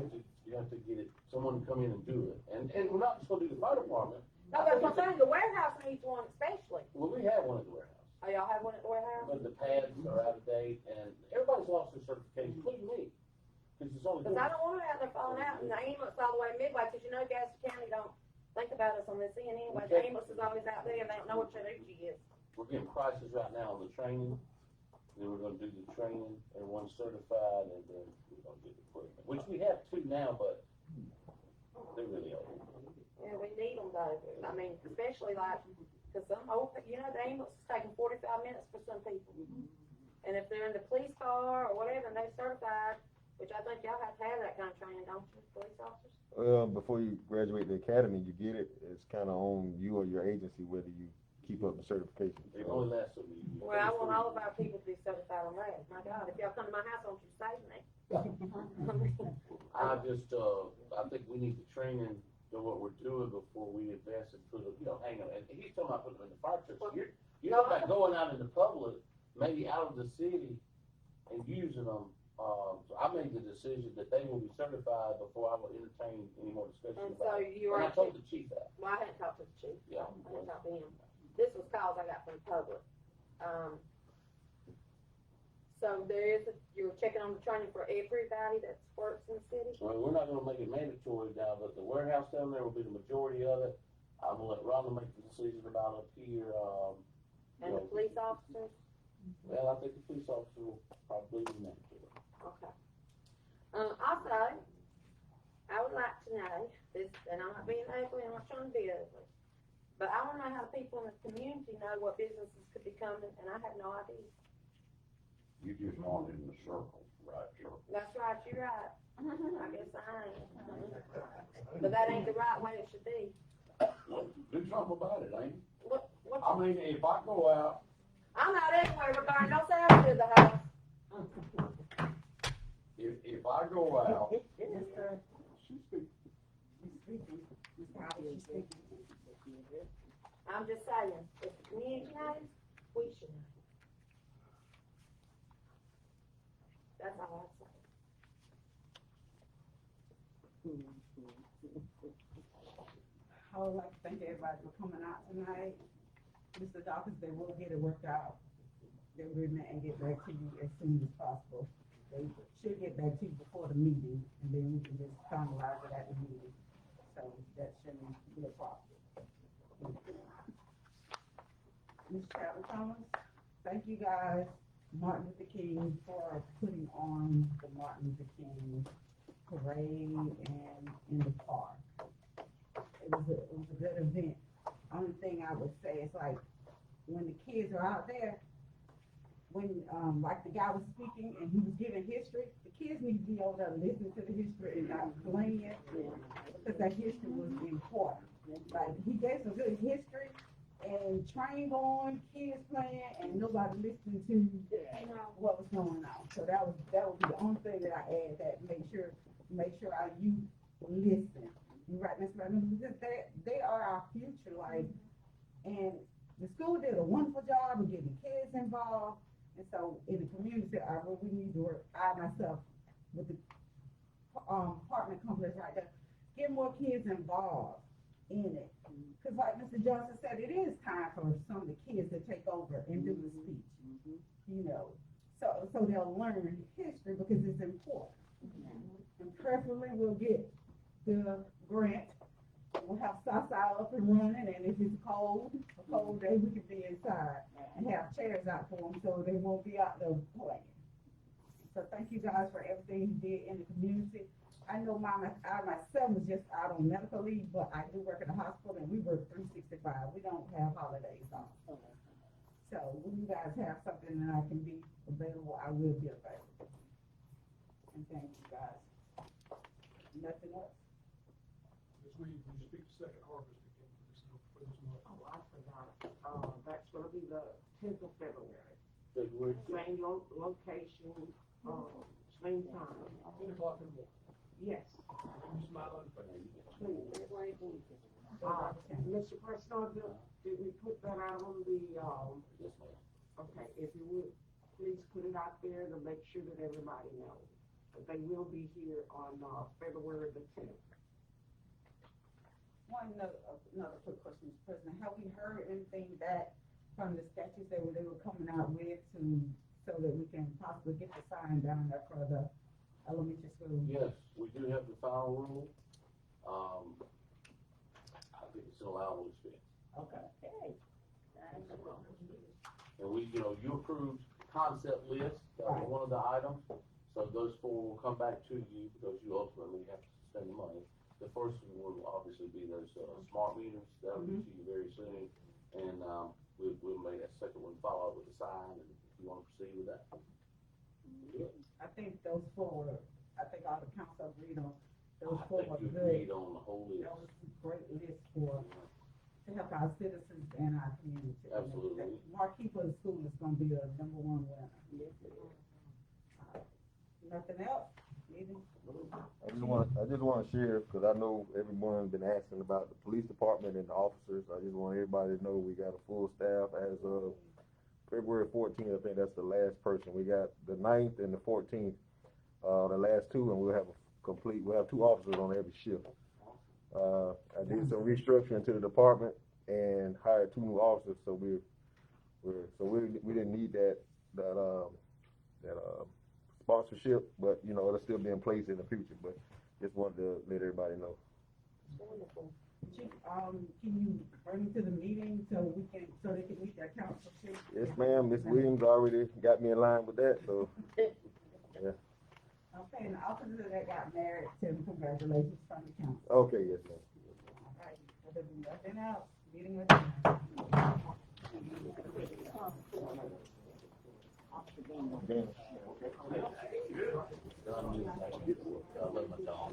have to get someone to come in and do it. And we're not just gonna do the fire department. No, that's what I'm saying, the warehouse needs one especially. Well, we have one at the warehouse. Oh, y'all have one at the warehouse? But the pads are out of date, and everybody's lost their certification, including me. Because it's only. Cause I don't want them out there falling out, and the ambulance all the way midway, cause you know Gaston County don't think about us on this end anyway. The ambulance is always out there, and they don't know what Chattahoochee is. We're getting prices right now on the training, then we're gonna do the training, everyone's certified, and then we're gonna get the equipment, which we have 2 now, but they're really old. Yeah, we need them though, I mean, especially like, cause some old, you know, the ambulance is taking 45 minutes for some people. And if they're in the police car or whatever, and they're certified, which I think y'all have to have that kind of training, don't you, police officers? Well, before you graduate the academy, you get it. It's kind of on you or your agency whether you keep up the certification. It only lasts a week. Well, I want all of our people to be certified on that. My God, if y'all come to my house, won't you save me? I think we need the training on what we're doing before we invest and put them, hang on, and he's talking about putting them in the fire trucks. You're talking about going out in the public, maybe out of the city, and using them. So I made the decision that they will be certified before I will entertain any more discussion And about so it. you And are. I told the chief that. Well, I hadn't talked to the chief. Yeah. I hadn't talked to him. This was calls I got from the public. So you're checking on the training for everybody that works in the city? Well, we're not gonna make it mandatory now, but the warehouse down there will be the majority of it. I'm gonna let Rhonda make the decision about up here, And the police officers? Well, I think the police officer will probably be mandatory. Okay. Also, I would like to know this, and I'm not being ugly, I'm not trying to be ugly, but I want to know how the people in the community know what businesses could be coming, and I have no idea. You just aren't in the circle, right, circle. That's right, you're right. I guess I ain't. But that ain't the right way it should be. Do something about it, ain't you? What? I mean, if I go out, I'm not anywhere, but Barney, don't say I'm to the house. if I go out, I'm just saying, if the community knows, we should know. That's all I say. I would like to thank everybody for coming out tonight. Mr. Dawkins, they will get it worked out, the agreement, and get back to you as soon as possible. They should get back to you before the meeting, and then we can just finalize it at the meeting. So that shouldn't be a problem. Ms. Chadwick Thomas, thank you guys, Martin Luther King, for putting on the Martin Luther King parade and in the park. It was a good event. Only thing I would say is like, when the kids are out there, when, like the guy was speaking and he was giving history, the kids need to be over there listening to the history and not playing it, because that history was important. Like, he gave some good history, and train going, kids playing, and nobody listening to what was going on. So that would be the only thing that I add, that make sure our youth listen. You're right, Ms. Redmond, because they are our future, like, and the school did a wonderful job of getting kids involved. And so in the community, we need to work, I myself, with the apartment complex right there, get more kids involved in it. Because like Mr. Johnson said, it is time for some of the kids to take over and do the speech, you know. So they'll learn history because it's important. And preferably we'll get the grant. We'll have Southside up and running, and if it's a cold day, we can be inside and have chairs out for them so they won't be out there playing. So thank you guys for everything you did in the community. I know I myself was just out on medical leave, but I do work in a hospital and we work 365. We don't have holidays off. So when you guys have something that I can be available, I will be available. And thank you guys. Nothing else? This week, we speak the second harvest again for this month. Oh, I forgot. That's gonna be the 10th of February. February. Same location, same time. 10 o'clock in the morning. Yes. You smile on the face. Mr. Preston, did we put that out on the, Yes, ma'am. okay, if you would, please put it out there to make sure that everybody knows. But they will be here on, February the 10th. Another quick question, Mr. President. Have we heard anything back from the statutes that they were coming out with so that we can possibly get the sign down there for the elementary school? Yes, we do have the final rule. I think it's still out with it. Okay. And you approved concept list, that was one of the items. So those four will come back to you because you ultimately have to spend the money. The first one will obviously be those smart meters. That'll be to you very soon. And we'll make that second one follow up with the sign, and if you want to proceed with that. I think those four, I think all the council agreed on, those I four think were you good. agreed on the whole list. That was a great list to help our citizens and our community. Absolutely. Marquee for the school is gonna be the #1 winner. Nothing else? I just want to share, because I know everyone's been asking about the police department and the officers. I just want everybody to know we got a full staff as of February 14th. I think that's the last person. We got the 9th and the 14th, the last two, and we'll have we'll have 2 officers on every shift. I did some restructuring to the department and hired 2 new officers, so we didn't need that sponsorship, but it'll still be in place in the future. But just wanted to let everybody know. Wonderful. Chief, can you bring me to the meeting so they can meet their council? Yes, ma'am. Ms. Williams already got me in line with that, so yeah. Okay, and the officer that got married, Tim, congratulations from the council. Okay, yes, ma'am. All right, if there's nothing else, meeting adjourned. Done with that. I love my dog.